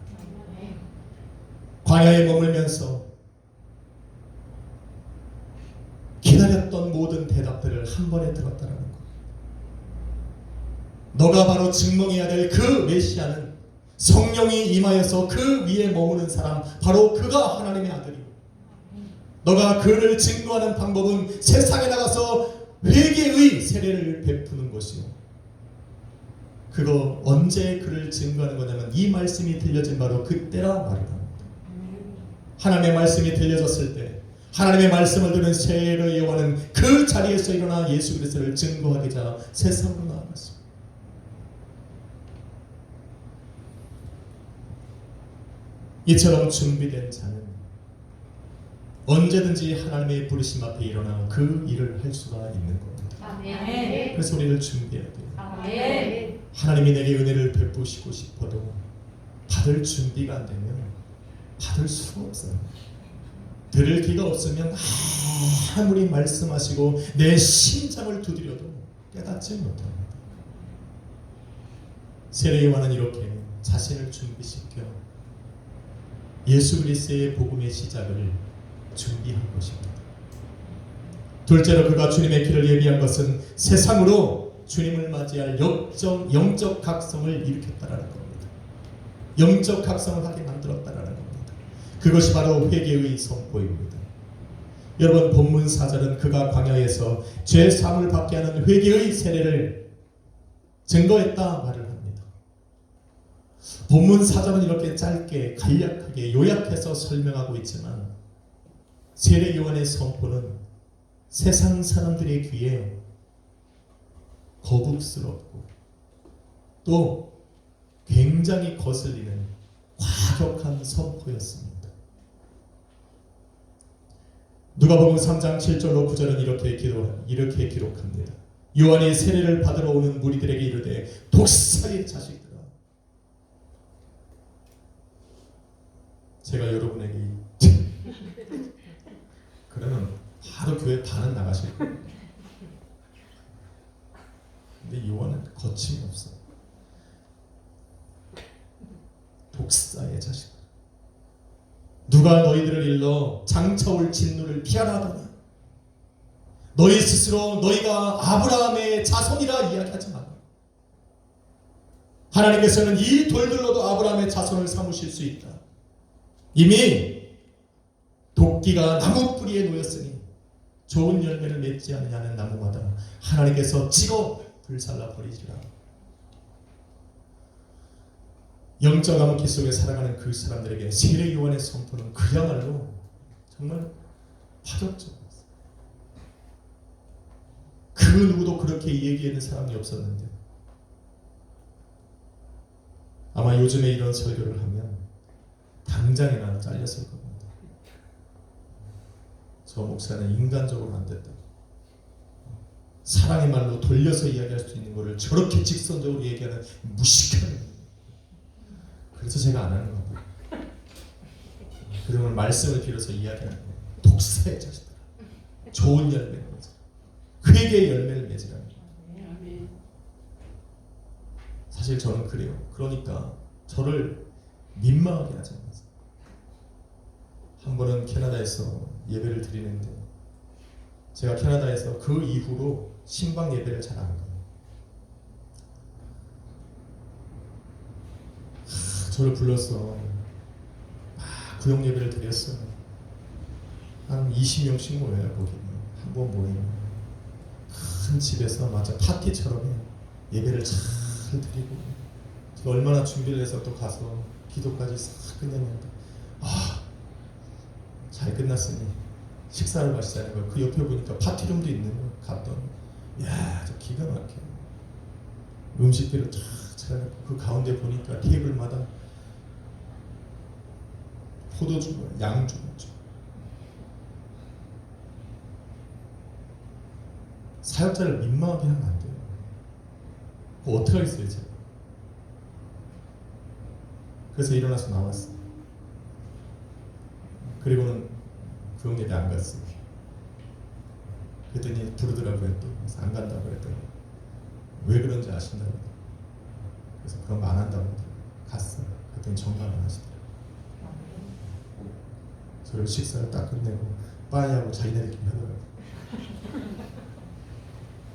광야에 머물면서 기다렸던 모든 대답들을 한 번에 들었다는 것. 너가 바로 증명해야 될 그 메시아는 성령이 임하여서 그 위에 머무는 사람, 바로 그가 하나님의 아들이고 너가 그를 증거하는 방법은 세상에 나가서 회개의 세례를 베푸는 것이요. 그거 언제 그를 증거하는 거냐면 이 말씀이 들려진 바로 그때라 말이다. 하나님의 말씀이 들려졌을 때 하나님의 말씀을 들은 세례 요한은 그 자리에서 일어나 예수 그리스도를 증거하기자 세상으로 나아갔습니다. 이처럼 준비된 자는 언제든지 하나님의 부르심 앞에 일어나 그 일을 할 수가 있는 겁니다. 아멘. 그래서 우리를 준비해야 돼요. 아멘. 하나님이 내게 은혜를 베푸시고 싶어도 받을 준비가 안 되면 받을 수가 없어요. 들을 귀가 없으면 아무리 말씀하시고 내 심장을 두드려도 깨닫지 못합니다. 세례 요한은 이렇게 자신을 준비시켜 예수 그리스도의 복음의 시작을 준비한 것입니다. 둘째로 그가 주님의 길을 예비한 것은 세상으로 주님을 맞이할 영적 각성을 일으켰다라는 겁니다. 영적 각성을 하게 만들었다라는 겁니다. 그것이 바로 회개의 선포입니다. 여러분, 본문 4절은 그가 광야에서 죄 사함을 받게 하는 회개의 세례를 증거했다 말을 합니다. 본문 4절은 이렇게 짧게 간략하게 요약해서 설명하고 있지만 세례 요한의 선포는 세상 사람들의 귀에 거북스럽고 또 굉장히 거슬리는 과격한 선포였습니다. 누가복음 3장 7절로 9절은 이렇게 기록합니다. 요한이 세례를 받으러 오는 무리들에게 이르되 독사의 자식들아, 제가 여러분에게 그러면 바로 교회 반은 나가실 거예요. 근데 요한은 거침이 없어. 독사의 자식, 누가 너희들을 일러 장차올 진노를 피하라 하더냐. 너희 스스로 너희가 아브라함의 자손이라 이야기하지 마라. 하나님께서는 이 돌들로도 아브라함의 자손을 삼으실 수 있다. 이미 도끼가 나무 뿌리에 놓였으니 좋은 열매를 맺지 않느냐는 나무마다 하나님께서 찍어 불살라 버리시라. 영적 암흑기 속에 살아가는 그 사람들에게 세례 요한의 선포는 그야말로 정말 파격적이었어요. 그 누구도 그렇게 얘기하는 사람이 없었는데 아마 요즘에 이런 설교를 하면 당장이나 잘렸을 겁니다. 저 목사는 인간적으로 안 됐다. 사랑의 말로 돌려서 이야기할 수 있는 것을 저렇게 직선적으로 얘기하는 무식한. 그래서 제가 안 하는 겁니다. 그리고 오늘 말씀을 빌어서 이야기하는 거예요. 독사의 자식들아, 좋은 열매를 맺으라. 회개의 열매를 맺으라. 사실 저는 그래요. 그러니까 저를 민망하게 하지 않았어요. 한 번은 캐나다에서 예배를 드리는데 제가 캐나다에서 그 이후로 신방 예배를 잘 안 가요. 저를 불러서 구역 예배를 드렸어요. 한 20명씩 모여요. 거기는 한 번 모이면 큰 집에서 마치 파티처럼 해요. 예배를 잘 드리고 제가 얼마나 준비를 해서 또 가서 기도까지 싹 끝냈는데 잘 끝났으니 식사를 마시자는 거예요. 그 옆에 보니까 파티룸도 있는 거예요. 갔더니 야, 저 기가 막혀요. 음식들을 쫙 차려놓고 그 가운데 보니까 테이블마다 포도주고 양주고 사역자를 민망하게 하면 안 돼요. 그거 어떻게 하겠어요, 제가. 그래서 일어나서 나왔어요. 그리고는 구역 예배 안 갔어요. 그랬더니 부르더라고요. 또 그래서 안 간다고 그랬더니 왜 그런지 아신다고. 그래서 그런 거 안 한다고 갔어요. 그랬더니 정말 안 하시더라고요. 저를 식사를 딱 끝내고 빠이하고 자기네들끼리 하더라고요.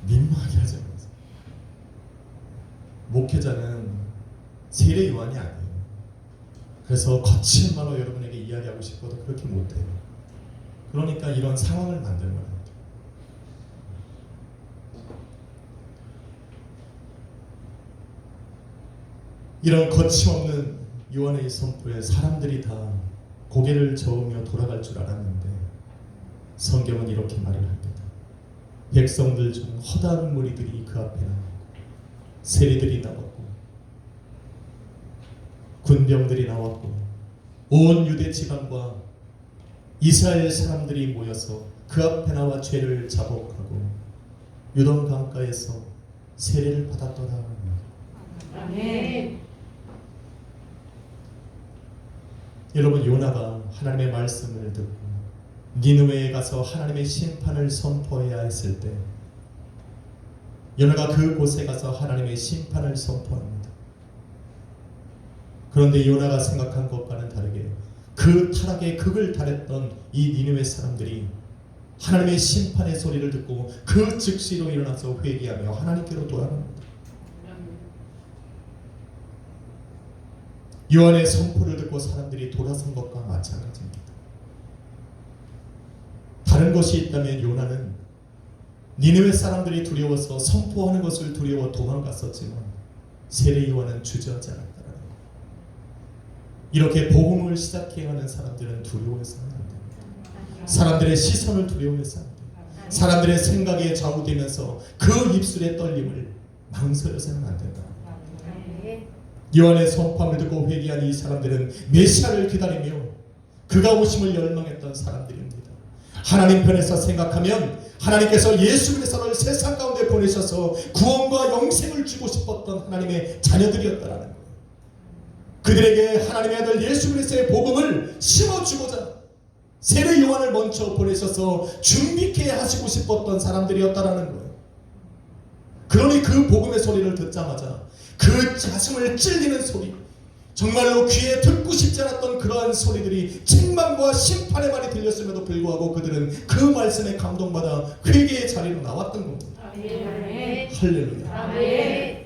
민망하게 하지 않아서. 목회자는 세례 요한이 아니에요. 그래서 거친 말로 여러분에게 이야기하고 싶어도 그렇게 못해요. 그러니까 이런 상황을 만들면 안 돼요. 이런 거침없는 요한의 선포에 사람들이 다 고개를 저으며 돌아갈 줄 알았는데 성경은 이렇게 말을 합니다. 백성들 중 허다한 무리들이 그 앞에 나왔고 세리들이 나왔고 군병들이 나왔고 온 유대 지방과 이스라엘 사람들이 모여서 그 앞에 나와 죄를 자복하고 유동 강가에서 세례를 받았더라. 아멘. 여러분, 요나가 하나님의 말씀을 듣고 니느웨에 가서 하나님의 심판을 선포해야 했을 때 요나가 그곳에 가서 하나님의 심판을 선포합니다. 그런데 요나가 생각한 것과는 다르게 그 타락의 극을 달했던 이 니느웨 사람들이 하나님의 심판의 소리를 듣고 그 즉시로 일어나서 회개하며 하나님께로 돌아갑니다. 요한의 선포를 듣고 사람들이 돌아선 것과 마찬가지입니다. 다른 것이 있다면 요나는 니느웨 사람들이 두려워서 선포하는 것을 두려워 도망갔었지만 세례 요한은 주저하지 않았다는 것. 이렇게 복음을 시작해야 하는 사람들은 두려워해서는 안 됩니다. 사람들의 시선을 두려워해서는 안 됩니다. 사람들의 생각에 좌우되면서 그 입술의 떨림을 망설여서는 안 된다. 요한의 선포함을 듣고 회개한 이 사람들은 메시아를 기다리며 그가 오심을 열망했던 사람들입니다. 하나님 편에서 생각하면 하나님께서 예수 그리스도를 세상 가운데 보내셔서 구원과 영생을 주고 싶었던 하나님의 자녀들이었다라는 거예요. 그들에게 하나님의 아들 예수 그리스도의 복음을 심어주고자 세례 요한을 먼저 보내셔서 준비케 하시고 싶었던 사람들이었다라는 거예요. 그러니 그 복음의 소리를 듣자마자 그 가슴을 찔리는 소리, 정말로 귀에 듣고 싶지 않았던 그러한 소리들이 책망과 심판의 말이 들렸음에도 불구하고 그들은 그 말씀에 감동받아 회개의 자리로 나왔던 겁니다. 아멘. 할렐루야. 아멘.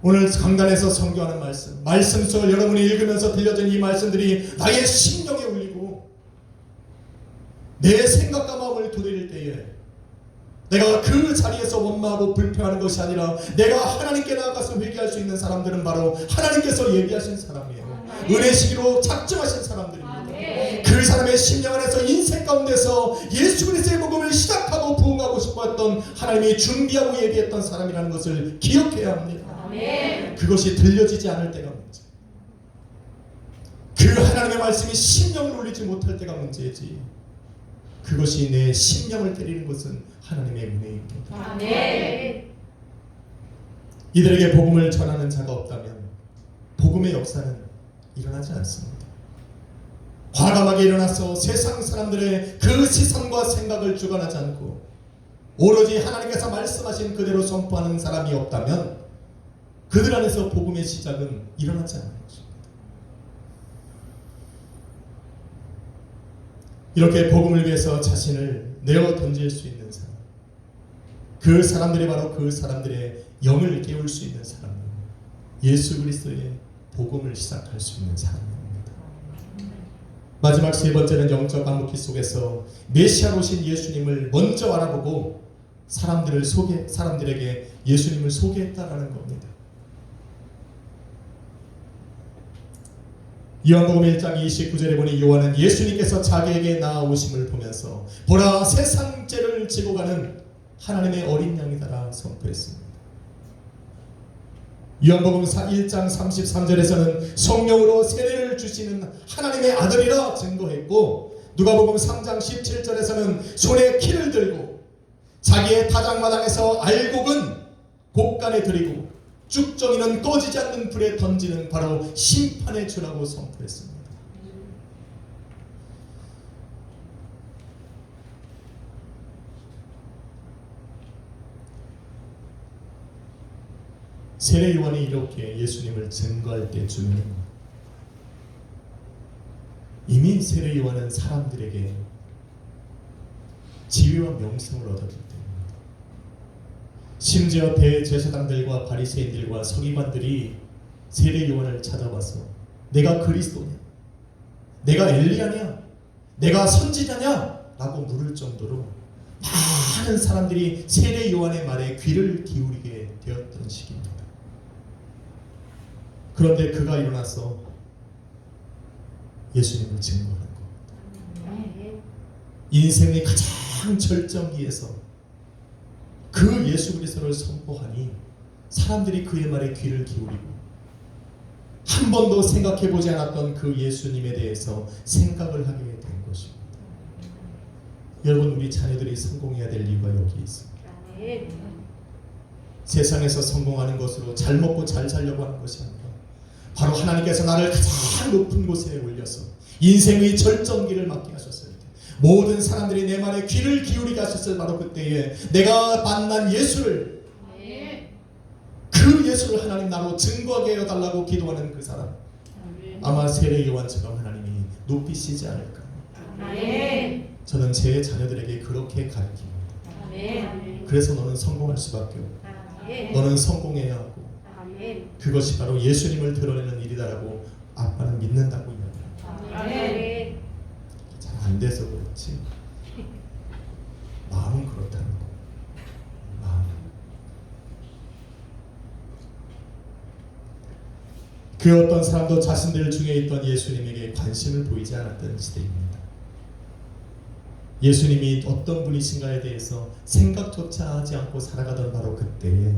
오늘 강단에서 선교하는 말씀 속 여러분이 읽으면서 들려진 이 말씀들이 나의 심령에 울리고 내 생각과 마음을 두드릴 때에 내가 그 자리에서 원망하고 불평하는 것이 아니라 내가 하나님께 나아가서 회개할 수 있는 사람들은 바로 하나님께서 예비하신 사람이에요. 은혜시기로 작정하신 사람들입니다. 그 사람의 심령 안에서 인생 가운데서 예수 그리스도의 복음을 시작하고 부흥하고 싶어했던 하나님이 준비하고 예비했던 사람이라는 것을 기억해야 합니다. 그것이 들려지지 않을 때가 문제. 그 하나님의 말씀이 심령을 울리지 못할 때가 문제지. 그것이 내 심령을 때리는 것은 하나님의 은혜입니다. 아멘. 이들에게 복음을 전하는 자가 없다면 복음의 역사는 일어나지 않습니다. 과감하게 일어나서 세상 사람들의 그 시선과 생각을 주관하지 않고 오로지 하나님께서 말씀하신 그대로 선포하는 사람이 없다면 그들 안에서 복음의 시작은 일어나지 않는 것입니다. 이렇게 복음을 위해서 자신을 내어 던질 수 있는 사람, 그 사람들이 바로 그 사람들의 영을 깨울 수 있는 사람, 예수 그리스도의 복음을 시작할 수 있는 사람입니다. 마지막 세 번째는 영적 암흑기 속에서 메시아로 오신 예수님을 먼저 알아보고 사람들에게 예수님을 소개했다라는 겁니다. 요한복음 1장 29절에 보니 요한은 예수님께서 자기에게 나아오심을 보면서 보라 세상 죄를 지고 가는 하나님의 어린 양이다라 선포했습니다. 요한복음 1장 33절에서는 성령으로 세례를 주시는 하나님의 아들이라 증거했고, 누가복음 3장 17절에서는 손에 키를 들고 자기의 타작마당에서 알곡은 곡간에 들이고 쭉정이는 꺼지지 않는 불에 던지는 바로 심판의 주라고 선포했습니다. 세례 요한이 이렇게 예수님을 증거할 때쯤에는 이미 세례 요한은 사람들에게 지위와 명성을 얻었기 때문입니다. 심지어 대제사장들과 바리새인들과 서기관들이 세례 요한을 찾아와서 내가 그리스도냐? 내가 엘리야냐? 내가 선지자냐? 라고 물을 정도로 많은 사람들이 세례 요한의 말에 귀를 기울이게 되었던 시기입니다. 그런데 그가 일어나서 예수님을 증거하는 겁니다. 인생의 가장 절정기에서 그 예수 그리스도를 선포하니 사람들이 그의 말에 귀를 기울이고 한 번도 생각해보지 않았던 그 예수님에 대해서 생각을 하게 된 것입니다. 여러분, 우리 자녀들이 성공해야 될 이유가 여기 있습니다. 세상에서 성공하는 것으로 잘 먹고 잘 살려고 하는 것이 아니라 바로 하나님께서 나를 가장 높은 곳에 올려서 인생의 절정기를 맞게 하셨을 때 모든 사람들이 내 말에 귀를 기울이게 하셨을 바로 그때에 내가 만난 예수를, 그 예수를 하나님 나로 증거하게 해달라고 기도하는 그 사람, 아마 세례 요한처럼 하나님이 높이시지 않을까. 저는 제 자녀들에게 그렇게 가르칩니다. 그래서 너는 성공할 수밖에 없고 너는 성공해야 하고 그것이 바로 예수님을 드러내는 일이다라고 아빠는 믿는다고 이야기합니다. 잘 안 돼서 그렇지 마음은 그렇다는 거. 마음은. 그 어떤 사람도 자신들 중에 있던 예수님에게 관심을 보이지 않았던 시대입니다. 예수님이 어떤 분이신가에 대해서 생각조차 하지 않고 살아가던 바로 그때에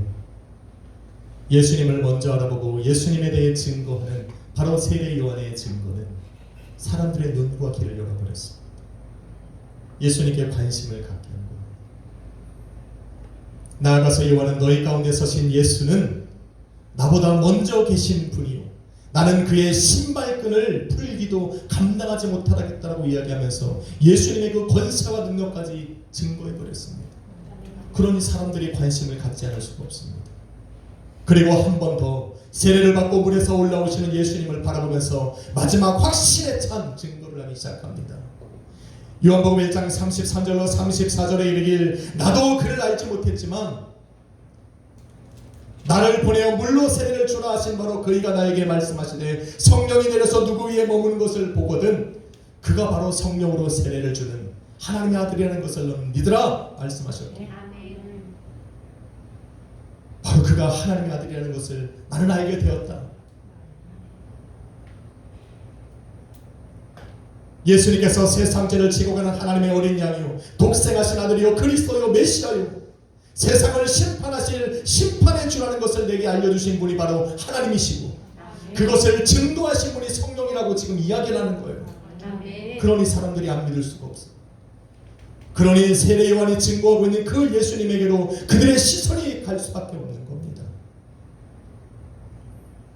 예수님을 먼저 알아보고 예수님에 대해 증거하는 바로 세례 요한의 증거는 사람들의 눈과 귀를 열어버렸습니다. 예수님께 관심을 갖게 한 겁니다. 나아가서 요한은 너희 가운데 서신 예수는 나보다 먼저 계신 분이요 나는 그의 신발끈을 풀기도 감당하지 못하겠다라고 이야기하면서 예수님의 그 권세와 능력까지 증거해버렸습니다. 그러니 사람들이 관심을 갖지 않을 수가 없습니다. 그리고 한 번 더 세례를 받고 물에서 올라오시는 예수님을 바라보면서 마지막 확신에 찬 증거를 하기 시작합니다. 요한복음 1장 33절로 34절에 이르길 나도 그를 알지 못했지만 나를 보내어 물로 세례를 주라 하신 바로 그이가 나에게 말씀하시되 성령이 내려서 누구 위에 머무는 것을 보거든 그가 바로 성령으로 세례를 주는 하나님의 아들이라는 것을 너는 믿으라 말씀하셨기. 바로 그가 하나님의 아들이라는 것을 나는 알게 되었다. 예수님께서 세상 죄를 지고 가는 하나님의 어린 양이요 독생하신 아들이요 그리스도요 메시아요 세상을 심판하실 심판의 주라는 것을 내게 알려주신 분이 바로 하나님이시고 그것을 증거하신 분이 성령이라고 지금 이야기를 하는 거예요. 그러니 사람들이 안 믿을 수가 없어. 그러니 세례 요한이 증거하고 있는 그 예수님에게로 그들의 시선이 갈 수밖에 없는 겁니다.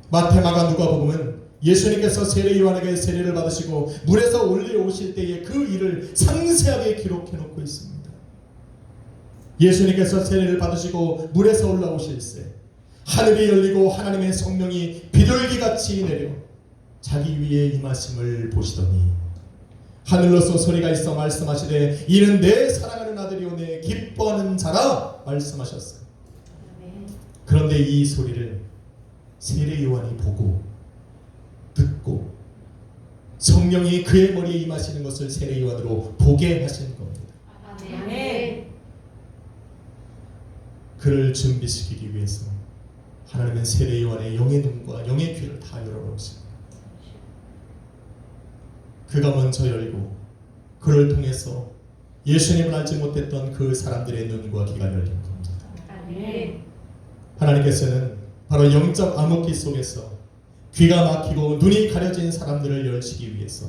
마태, 마가, 누가복음은 예수님께서 세례 요한에게 세례를 받으시고 물에서 올라오실 때의 그 일을 상세하게 기록해 놓고 있습니다. 예수님께서 세례를 받으시고 물에서 올라오실 때 하늘이 열리고 하나님의 성령이 비둘기같이 내려 자기 위에 임하심을 보시더니 하늘로서 소리가 있어 말씀하시되 이는 내 사랑하는 아들이요 내 기뻐하는 자라 말씀하셨어요. 그런데 이 소리를 세례 요한이 보고 듣고 성령이 그의 머리에 임하시는 것을 세례 요한으로 보게 하신 겁니다. 그를 준비시키기 위해서 하나님은 세례 요한의 영의 눈과 영의 귀를 다 열어놓으십니다. 그가 먼저 열고 그를 통해서 예수님을 알지 못했던 그 사람들의 눈과 귀가 열린 겁니다. 하나님께서는 바로 영적 암흑기 속에서 귀가 막히고 눈이 가려진 사람들을 열시기 위해서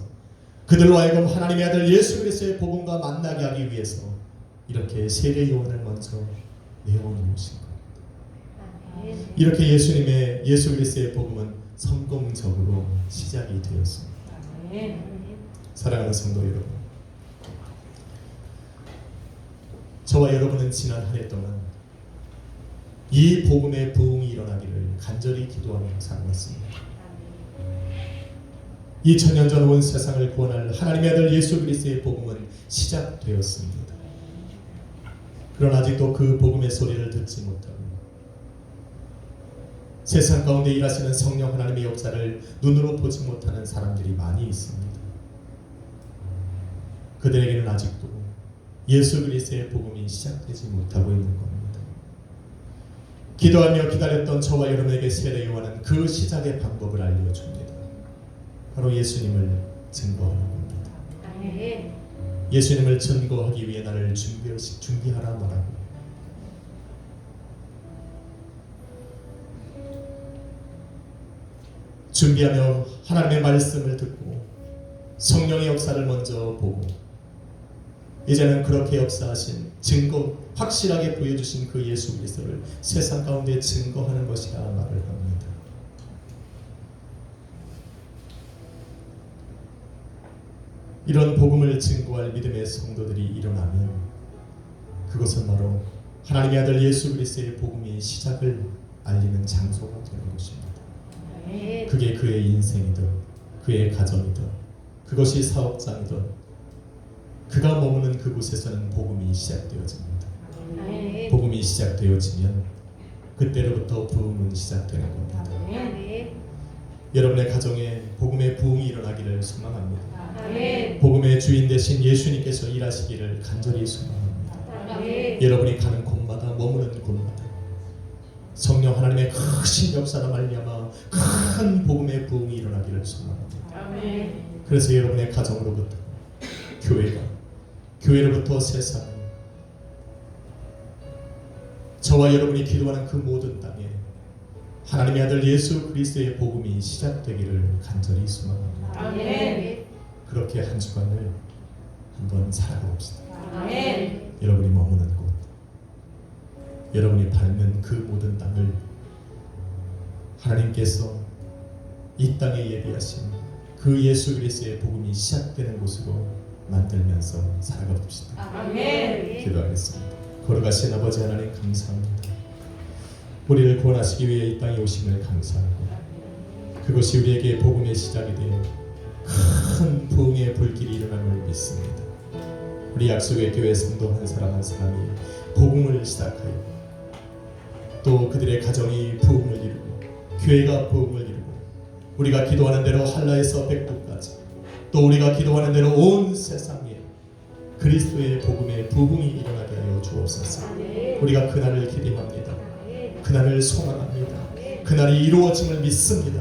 그들로 하여금 하나님의 아들 예수 그리스도의 복음과 만나게 하기 위해서 이렇게 세례 요한을 먼저 내어놓으신 겁니다. 이렇게 예수 그리스도의 복음은 성공적으로 시작이 되었습니다. 사랑하는 성도 여러분, 저와 여러분은 지난 한 해 동안 이 복음의 부흥이 일어나기를 간절히 기도하며 살아왔습니다. 2000년 전 온 세상을 구원할 하나님의 아들 예수 그리스도의 복음은 시작되었습니다. 그러나 아직도 그 복음의 소리를 듣지 못하고 세상 가운데 일하시는 성령 하나님의 역사를 눈으로 보지 못하는 사람들이 많이 있습니다. 그들에게는 아직도 예수 그리스도의 복음이 시작되지 못하고 있는 겁니다. 기도하며 기다렸던 저와 여러분에게 세례 요한은 그 시작의 방법을 알려줍니다. 바로 예수님을 증거하는 겁니다. 예수님을 증거하기 위해 나를 준비하라 말하고 준비하며 하나님의 말씀을 듣고 성령의 역사를 먼저 보고 이제는 그렇게 역사하신 증거 확실하게 보여주신 그 예수 그리스도를 세상 가운데 증거하는 것이라 말을 합니다. 이런 복음을 증거할 믿음의 성도들이 일어나면 그것은 바로 하나님의 아들 예수 그리스도의 복음이 시작을 알리는 장소가 되는 것입니다. 그게 그의 인생이든 그의 가정이든 그것이 사업장이든 그가 머무는 그곳에서는 복음이 시작되어집니다. 복음이 시작되어지면 그때로부터 부흥은 시작되는 겁니다. 여러분의 가정에 복음의 부흥이 일어나기를 소망합니다. 복음의 주인 되신 예수님께서 일하시기를 간절히 소망합니다. 여러분이 가는 곳마다 머무는 곳마다 성령 하나님의 크신 역사로 말미암아 큰 복음의 부흥이 일어나기를 소망합니다. 그래서 여러분의 가정으로부터 교회로부터 세상 저와 여러분이 기도하는 그 모든 땅에 하나님의 아들 예수 그리스도의 복음이 시작되기를 간절히 소망합니다. 그렇게 한 주간을 한번 살아봅시다. 여러분이 머무는 곳, 여러분이 밟는 그 모든 땅을 하나님께서 이 땅에 예비하신 그 예수 그리스도의 복음이 시작되는 곳으로 만들면서 살아가 봅시다. 기도하겠습니다. 걸어가신 아버지 하나님 감사합니다. 우리를 구원하시기 위해 이 땅에 오심을 감사하고 그것이 우리에게 복음의 시작이 되어 큰 부흥의 불길이 일어남을 믿습니다. 우리 약속의 교회 성도 한 사람 한 사람이 복음을 시작하여 또 그들의 가정이 부흥을 이루고 교회가 부흥을 이루고 우리가 기도하는 대로 한라에서 백두까지 또 우리가 기도하는 대로 온 세상에 그리스도의 복음의 부흥이 일어나게 하여 주옵소서. 우리가 그날을 기대합니다. 그날을 소망합니다. 그날이 이루어짐을 믿습니다.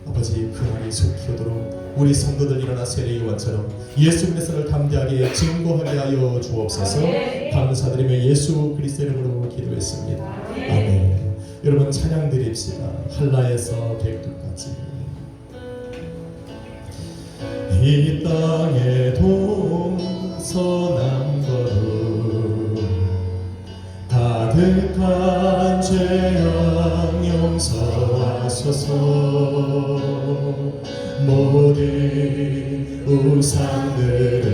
아버지 그날이 속히 오도록 우리 성도들 일어나 세례 요한처럼 예수 그리스도를 담대하게 증거하게 하여 주옵소서. 감사드리며 예수 그리스도 이름으로 기도했습니다. 아멘. 여러분 찬양 드립시다. 한라에서 백두까지 이 땅의 동산 소남거룩 가득한 죄악 용서하소서. 모든 우상들은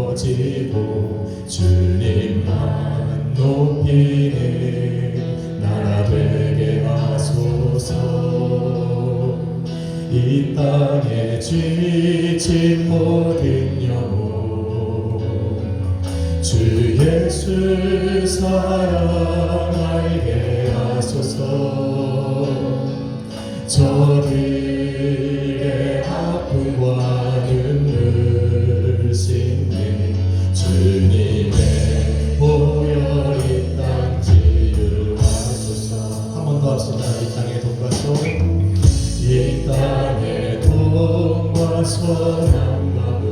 무너지고 주님만 높이는 나라 되게 하소서. 이 땅에 지친 모든 영혼 주 예수 사랑 알게 하소서. 저들의 아픔과 눈물 씻는 주님의 보혈 이 땅 치유하소서. 한 번 더 합시다. 이 땅의 돈과 소, 이 땅의 돈과 소양마을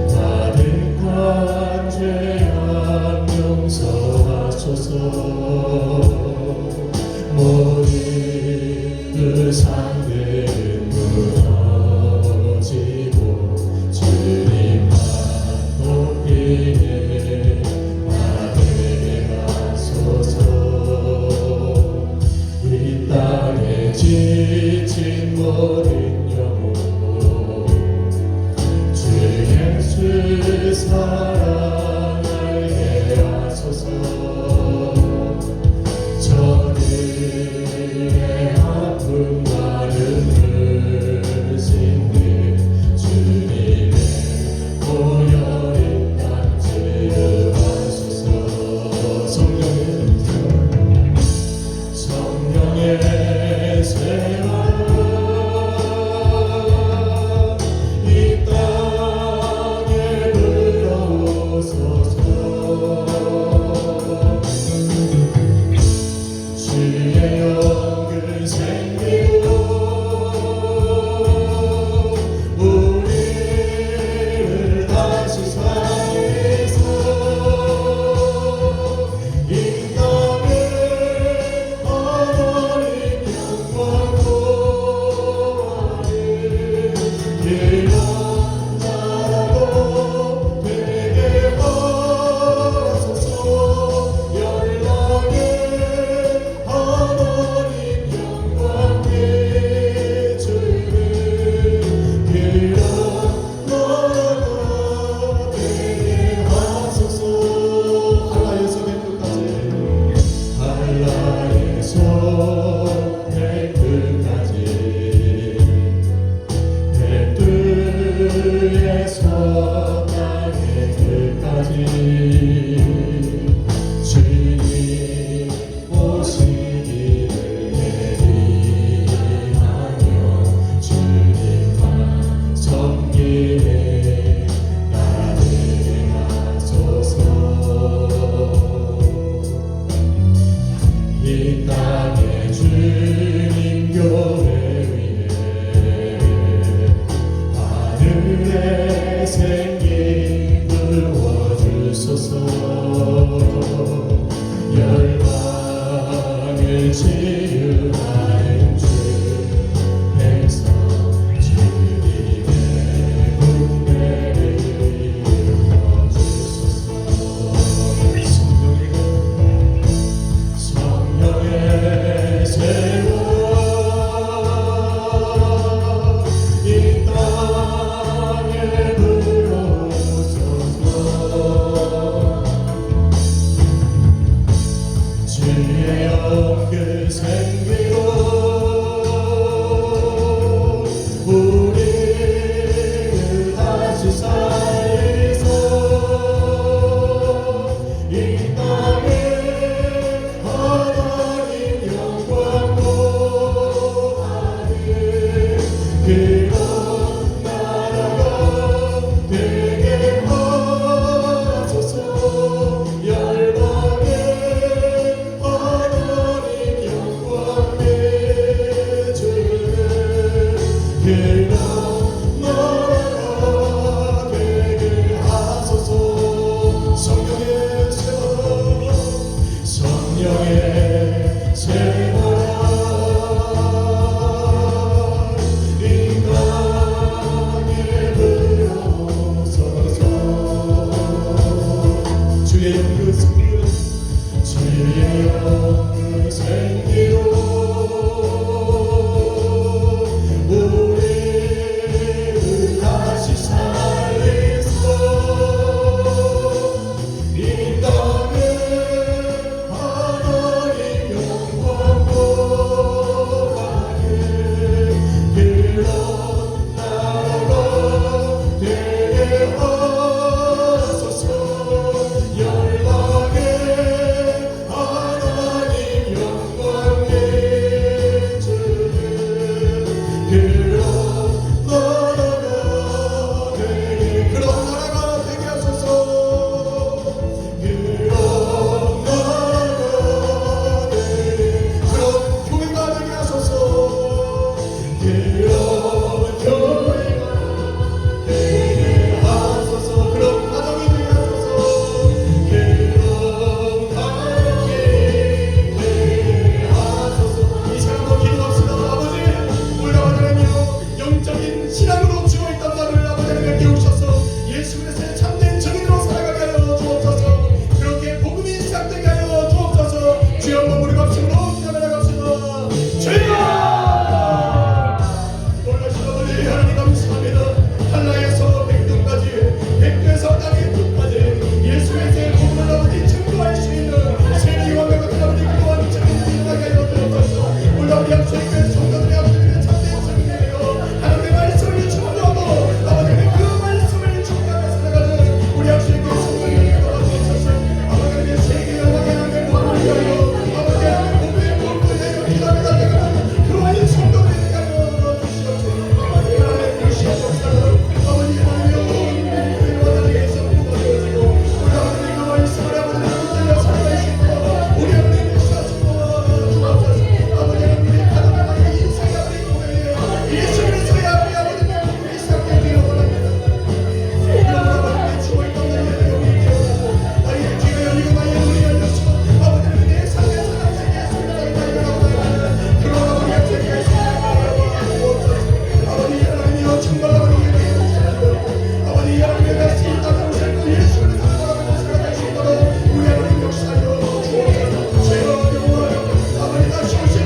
가득한 죄악 용서하소서. 모든 그 상들은 무너지고 주님만 높이는 나에게 하소서. 이 땅에 지친 모든 영혼 주 예수 사랑 알게 하소서. 저들의 아픔과 눈물 씻는 주님의 보혈 이 땅 치유하소서. 성령의 세월 이 땅에 불어오소서. 주의 영은 생기고 우리를 다시 살리소. 이 땅에 하나님 영광 보아를 기원자라고 되게 하소서. 열방에 하나님 영광 비추는 그런 나라가 되게 하소서. 할라에서 내 끝까지, 할라에서 내 끝까지 내 뜻에서 땅의 끝까지 주님 오시기를 예비하며 주님만 섬기는 나라 되게 하소서. 이 땅에 주님 교회 위에 하늘의 생기 부어주소서. 열방을 치유하는 주 백성 주님의 군대를 이루어주소서. 성령의 세월 이 땅에 불어오소서. 주의 영그 생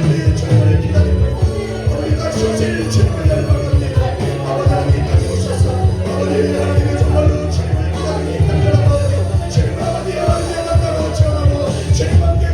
우리 주님을 기다립니다. 우리 다시 오실 주님을 열망합니다. 아버지 하나님 다시 오셔서 아버지 하나님의 정말로 주님을 기다리니 간절하고 주님 아버지 하나님의 만나고 전하고 주님 함께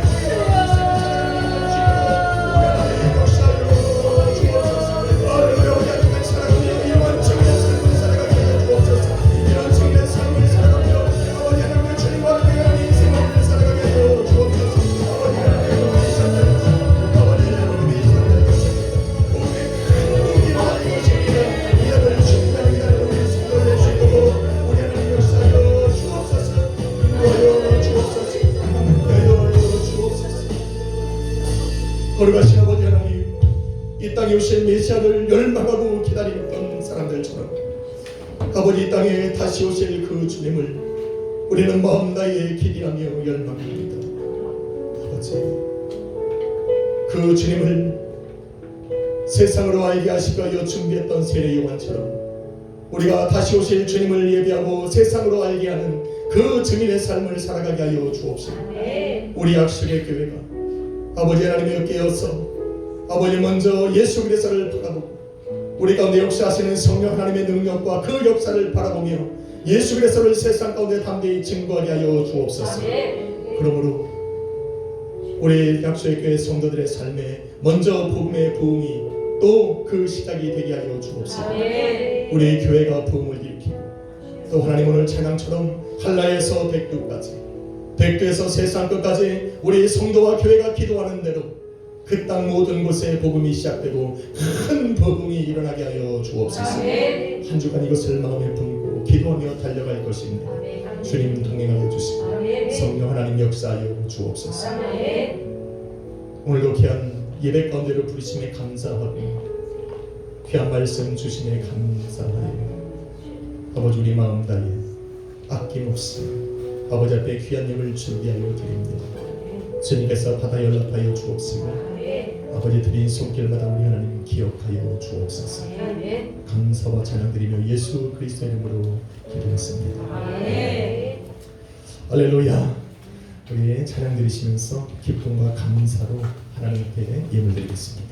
거룩하신 아버지 하나님, 이 땅에 오실 메시아를 열망하고 기다리던 사람들처럼 아버지 이 땅에 다시 오실 그 주님을 우리는 마음 다해 기대하며 열망합니다. 아버지, 그 주님을 세상으로 알게 하시기 위하여 준비했던 세례 요한처럼 우리가 다시 오실 주님을 예배하고 세상으로 알게 하는 그 증인의 삶을 살아가게 하여 주옵소서. 우리 약속의 교회가 아버지 하나님의 깨어서 아버지 먼저 예수 그리스도를 바라보고 우리 가운데 역사하시는 성령 하나님의 능력과 그 역사를 바라보며 예수 그리스도를 세상 가운데 담대히 증거하게 하여 주옵소서. 그러므로 우리 약속의 교회 성도들의 삶에 먼저 복음의 부흥이 또 그 시작이 되게 하여 주옵소서. 우리 교회가 부흥을 일으키고 또 하나님 오늘 찬양처럼 한라에서 백두까지 백두에서 세상 끝까지 우리 성도와 교회가 기도하는 대로 그 땅 모든 곳에 복음이 시작되고 큰 복음이 일어나게 하여 주옵소서. 한 주간 이것을 마음에 품고 기도하며 달려갈 것입니다. 주님 동행하여 주시고 성령 하나님 역사하여 주옵소서. 오늘도 귀한 예배 가운데로 부르심에 감사하고 귀한 말씀 주심에 감사하여 아버지 우리 마음 다해 아낌없이 아버지 앞에 귀한 예물 준비하여 드립니다. 주님께서 받아 연락하여 주옵시고 아버지 드린 손길마다 우리 하나님 기억하여 주옵소서. 감사와 찬양드리며 예수 그리스도의 이름으로 기도했습니다. 할렐루야. 우리 찬양 드리시면서 기쁨과 감사로 하나님께 예물 드리겠습니다.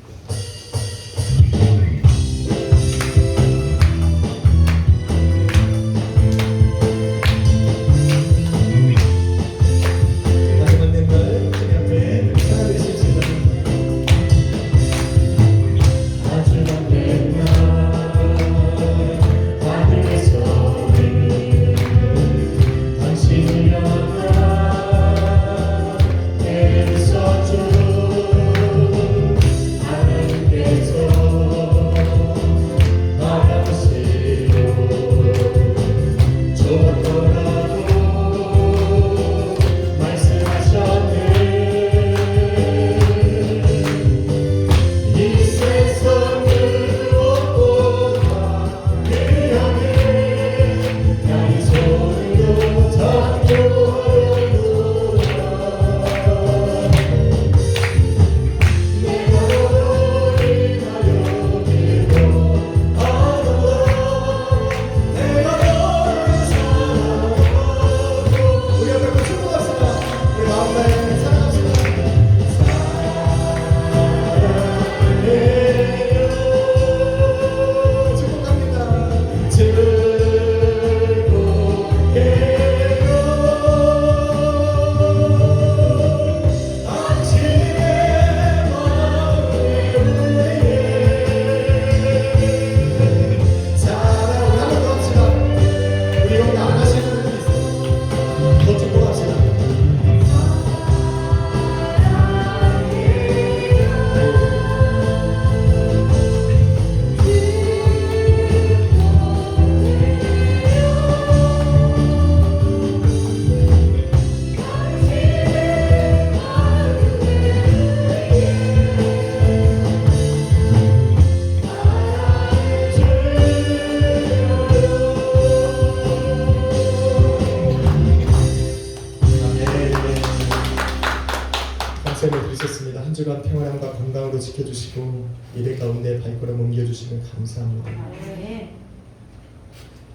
한 주간 평안함과 건강으로 지켜주시고 예배 가운데 발걸음 옮겨주시면 감사합니다.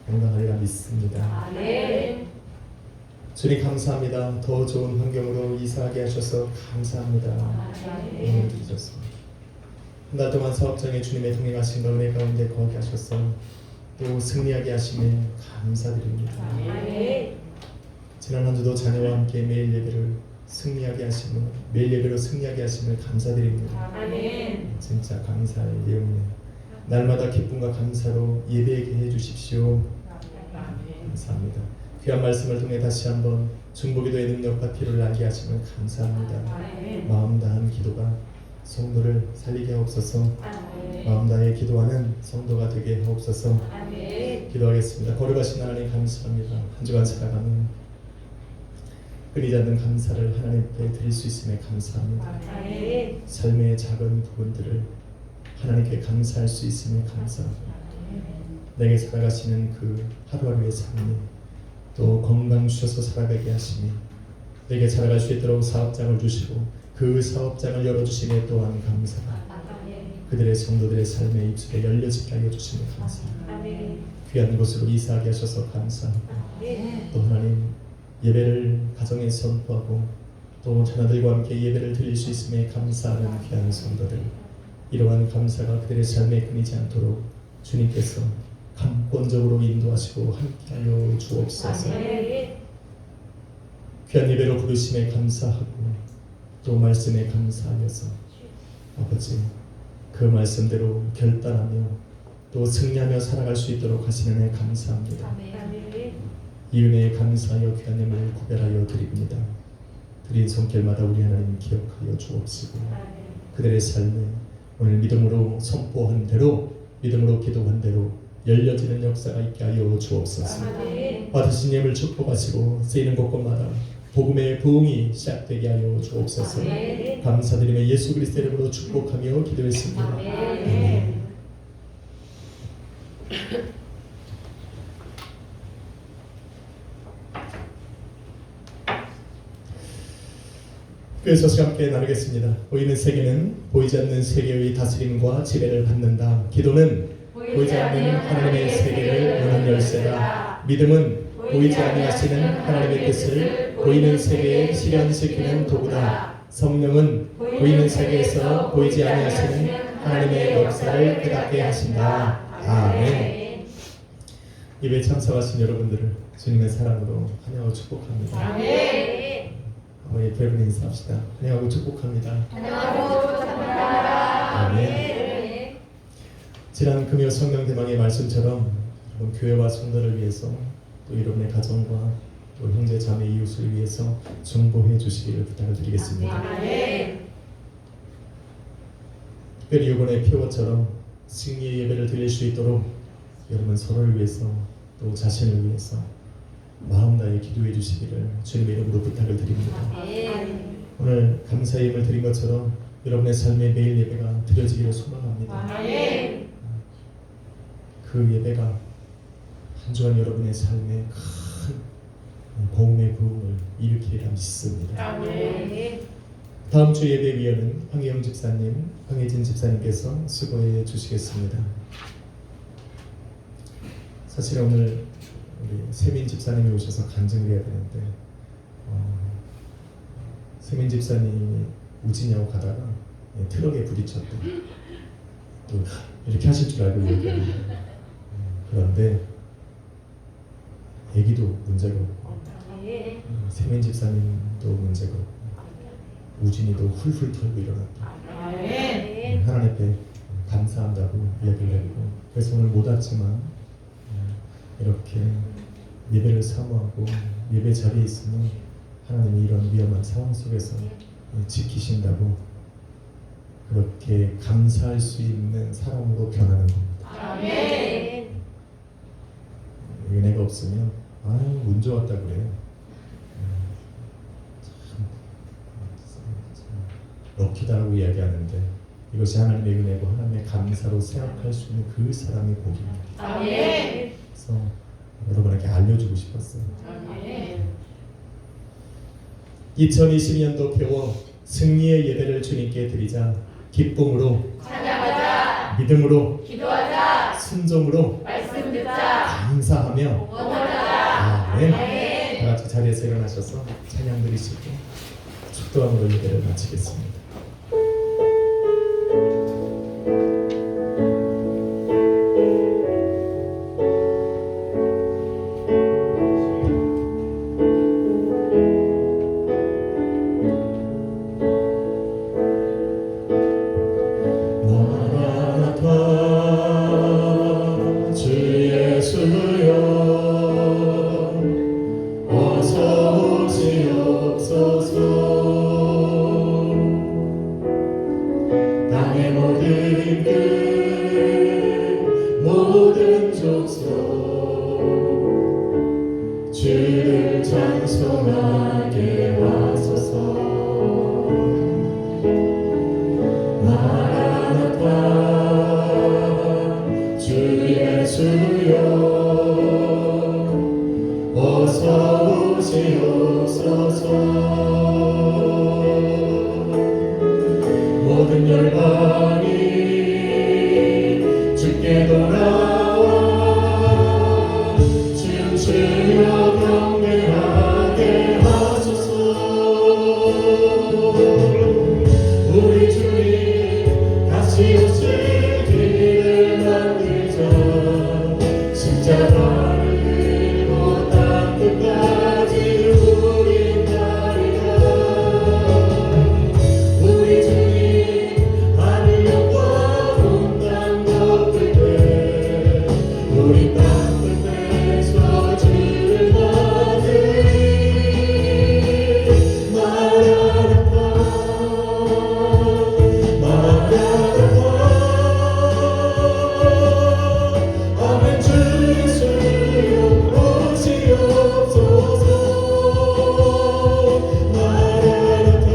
건강하리라 믿습니다. 주님 감사합니다. 더 좋은 환경으로 이사하게 하셔서 감사합니다. 오늘 드리셨습니다. 한 달 동안 사업장에 주님의 동행하심과 은혜 가운데 거하게 하셔서 또 승리하게 하심에 감사드립니다. 지난 한 주도 자녀와 함께 매일 예배를 승리하게 하심을 매일 예배로 승리하게 하심을 감사드립니다. 진짜 감사의 내용이네요. 날마다 기쁨과 감사로 예배하게 해주십시오. 감사합니다. 귀한 말씀을 통해 다시 한번 중보기도의 능력과 피를 알게 하심을 감사합니다. 마음 다한 기도가 성도를 살리게 하옵소서. 마음 다해 기도하는 성도가 되게 하옵소서. 기도하겠습니다. 거룩하신 하나님 감사합니다. 한 주간 살아가는 끊이지 않는 감사를 하나님께 드릴 수 있음에 감사합니다. 삶의 작은 부분들을 하나님께 감사할 수 있음에 감사합니다. 내게 살아가시는 그 하루하루의 삶이 또 건강 주셔서 살아가게 하시니 내게 살아갈 수 있도록 사업장을 주시고 그 사업장을 열어주시니 또한 감사합니다. 그들의 성도들의 삶의 입술에 열려지게 하여 주시니 감사합니다. 귀한 곳으로 이사하게 하셔서 감사하고 또 하나님 예배를 가정에 선포하고 또 자녀들과 함께 예배를 드릴 수 있음에 감사하는 귀한 성도들, 이러한 감사가 그들의 삶에 끊이지 않도록 주님께서 감권적으로 인도하시고 함께하여 주옵소서. 귀한 예배로 부르심에 감사하고 또 말씀에 감사하여서 아버지 그 말씀대로 결단하며 또 승리하며 살아갈 수 있도록 하시는 애 감사합니다. 이 은혜에 감사하여 귀한 예물을 구별하여 드립니다. 드린 손길마다 우리 하나님 기억하여 주옵시고 그들의 삶에 오늘 믿음으로 선포한 대로 믿음으로 기도한 대로 열려지는 역사가 있게 하여 주옵소서. 받으신 예물 축복하시고 쓰이는 곳곳마다 복음의 부흥이 시작되게 하여 주옵소서. 감사드리며 예수 그리스도의 이름으로 축복하며 기도했습니다. 아멘. 그래서 함께 나누겠습니다. 보이는 세계는 보이지 않는 세계의 다스림과 지배를 받는다. 기도는 보이지 않는 하나님의 세계를 여는 열쇠다. 믿음은 보이지 아니하시는 하나님의 뜻을 보이는 세계에 실현시키는 도구다. 성령은 보이는 세계에서 보이지 아니하시는 하나님의 역사를 깨닫게 하신다. 아멘. 예배 참석하신 여러분들을 주님의 사랑으로 환영하고 축복합니다. 아멘. 우리 여러분 인사합시다. 환영하고 축복합니다. 아멘. 지난 금요 성령 대망의 말씀처럼 교회와 성도를 위해서 또 여러분의 가정과 또 형제 자매 이웃을 위해서 중보해 주시기를 부탁을 드리겠습니다. 특별히 이번에 피오처럼 승리의 예배를 드릴 수 있도록 여러분 서로를 위해서 또 자신을 위해서 마음 다해 기도해 주시기를 주님의 이름으로 부탁을 드립니다. 오늘 감사의 예배를 드린 것처럼 여러분의 삶의 매일 예배가 드려지기를 소망합니다. 그 예배가 한 주간 여러분의 삶에 큰 복음의 부흥을 일으키리라 믿습니다. 다음 주 예배 위원은 황혜영 집사님, 황혜진 집사님께서 수고해 주시겠습니다. 사실 오늘 우리 세민 집사님이 오셔서 간증을 해야 되는데 세민 집사님이 우진이하고 가다가 트럭에 부딪혔대. 또 이렇게 하실 줄 알고 얘기합니다. 그런데 애기도 문제가 없고 세민 집사님도 문제가 없고 우진이도 훌훌 털고 일어났다. 하나님 앞에 감사한다고 이야기를 했고 그래서 오늘 못 왔지만 이렇게 예배를 사모하고 예배 자리에 있으면 하나님이 이런 위험한 상황 속에서 지키신다고 그렇게 감사할 수 있는 사람으로 변하는 겁니다. 은혜가 없으면 아유 운 좋았다 그래요. 참 럭키다라고 이야기하는데 이것이 하나님의 은혜고 하나님의 감사로 생각할 수 있는 그 사람이 복입니다. 그래서 여러분에게 알려주고 싶었어요. 2022년도 표어 승리의 예배를 주님께 드리자. 기쁨으로 찬양하자. 믿음으로 기도하자. 순종으로 말씀 듣자. 감사하며 원하자. 아멘. 같이 자리에서 일어나셔서 찬양 드리시고 축도함으로 예배를 마치겠습니다. 마라나타 주 예수여 어서 오시옵소서. 땅의 모든 끝 모든 족속 주를 찬송하게 하소서. 마라나타 주 예수여 어서 오시옵소서. 모든 열방이 주께 돌아와 춤추며 경배하게 하소서. 우리 주님 다시 오실 길을 만들자. 십자가를 들고 땅 끝까지 우린 가리라. 우리 주님 하늘 영광 온 땅 덮을 때 우리 땅 끝에서 주를 받으리. 마라나타 마라나타 아멘. 주 예수여 오시옵소서. 마라나타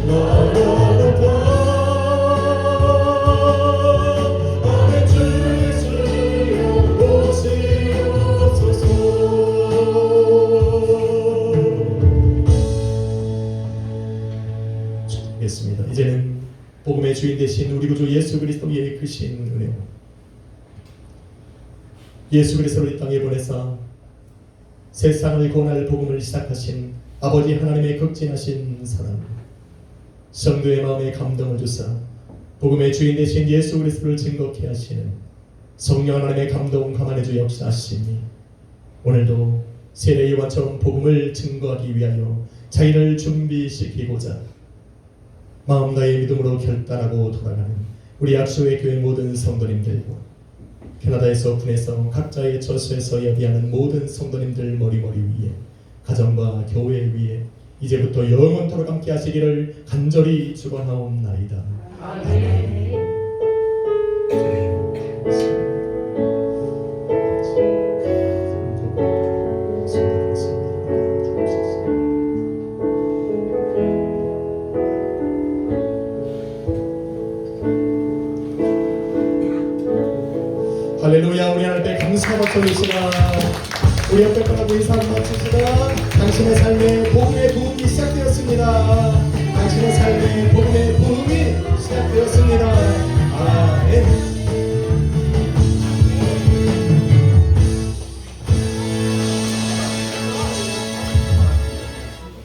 마라나타 아멘. 주 예수여 오시옵소서. 축복하겠습니다. 이제는 복음의 주인 되신 우리 구주 예수 그리스도의 크신 은혜, 예수 그리스도를 이 땅에 보내사 세상을 구원할 복음을 시작하신 아버지 하나님의 극진하신 사랑, 성도의 마음에 감동을 주사 복음의 주인 되신 예수 그리스도를 증거케 하시는 성령 하나님의 감동 감안해 주 역사하시니 오늘도 세례 요한처럼 복음을 증거하기 위하여 자기를 준비시키고자 마음 다해 믿음으로 결단하고 돌아가는 우리 약소의 교회 모든 성도님들과 캐나다에서 군에서 각자의 처소에서 예비하는 모든 성도님들 머리머리 위에 가정과 교회 위에 이제부터 영원토록 함께 하시기를 간절히 축원하옵나이다. 아멘. 할렐루야. 우리 하나님께 감사 박수 올리시라. 우리 옆에 분하고 인사 한번 마치시라. 당신의 삶에 복음의 부흥이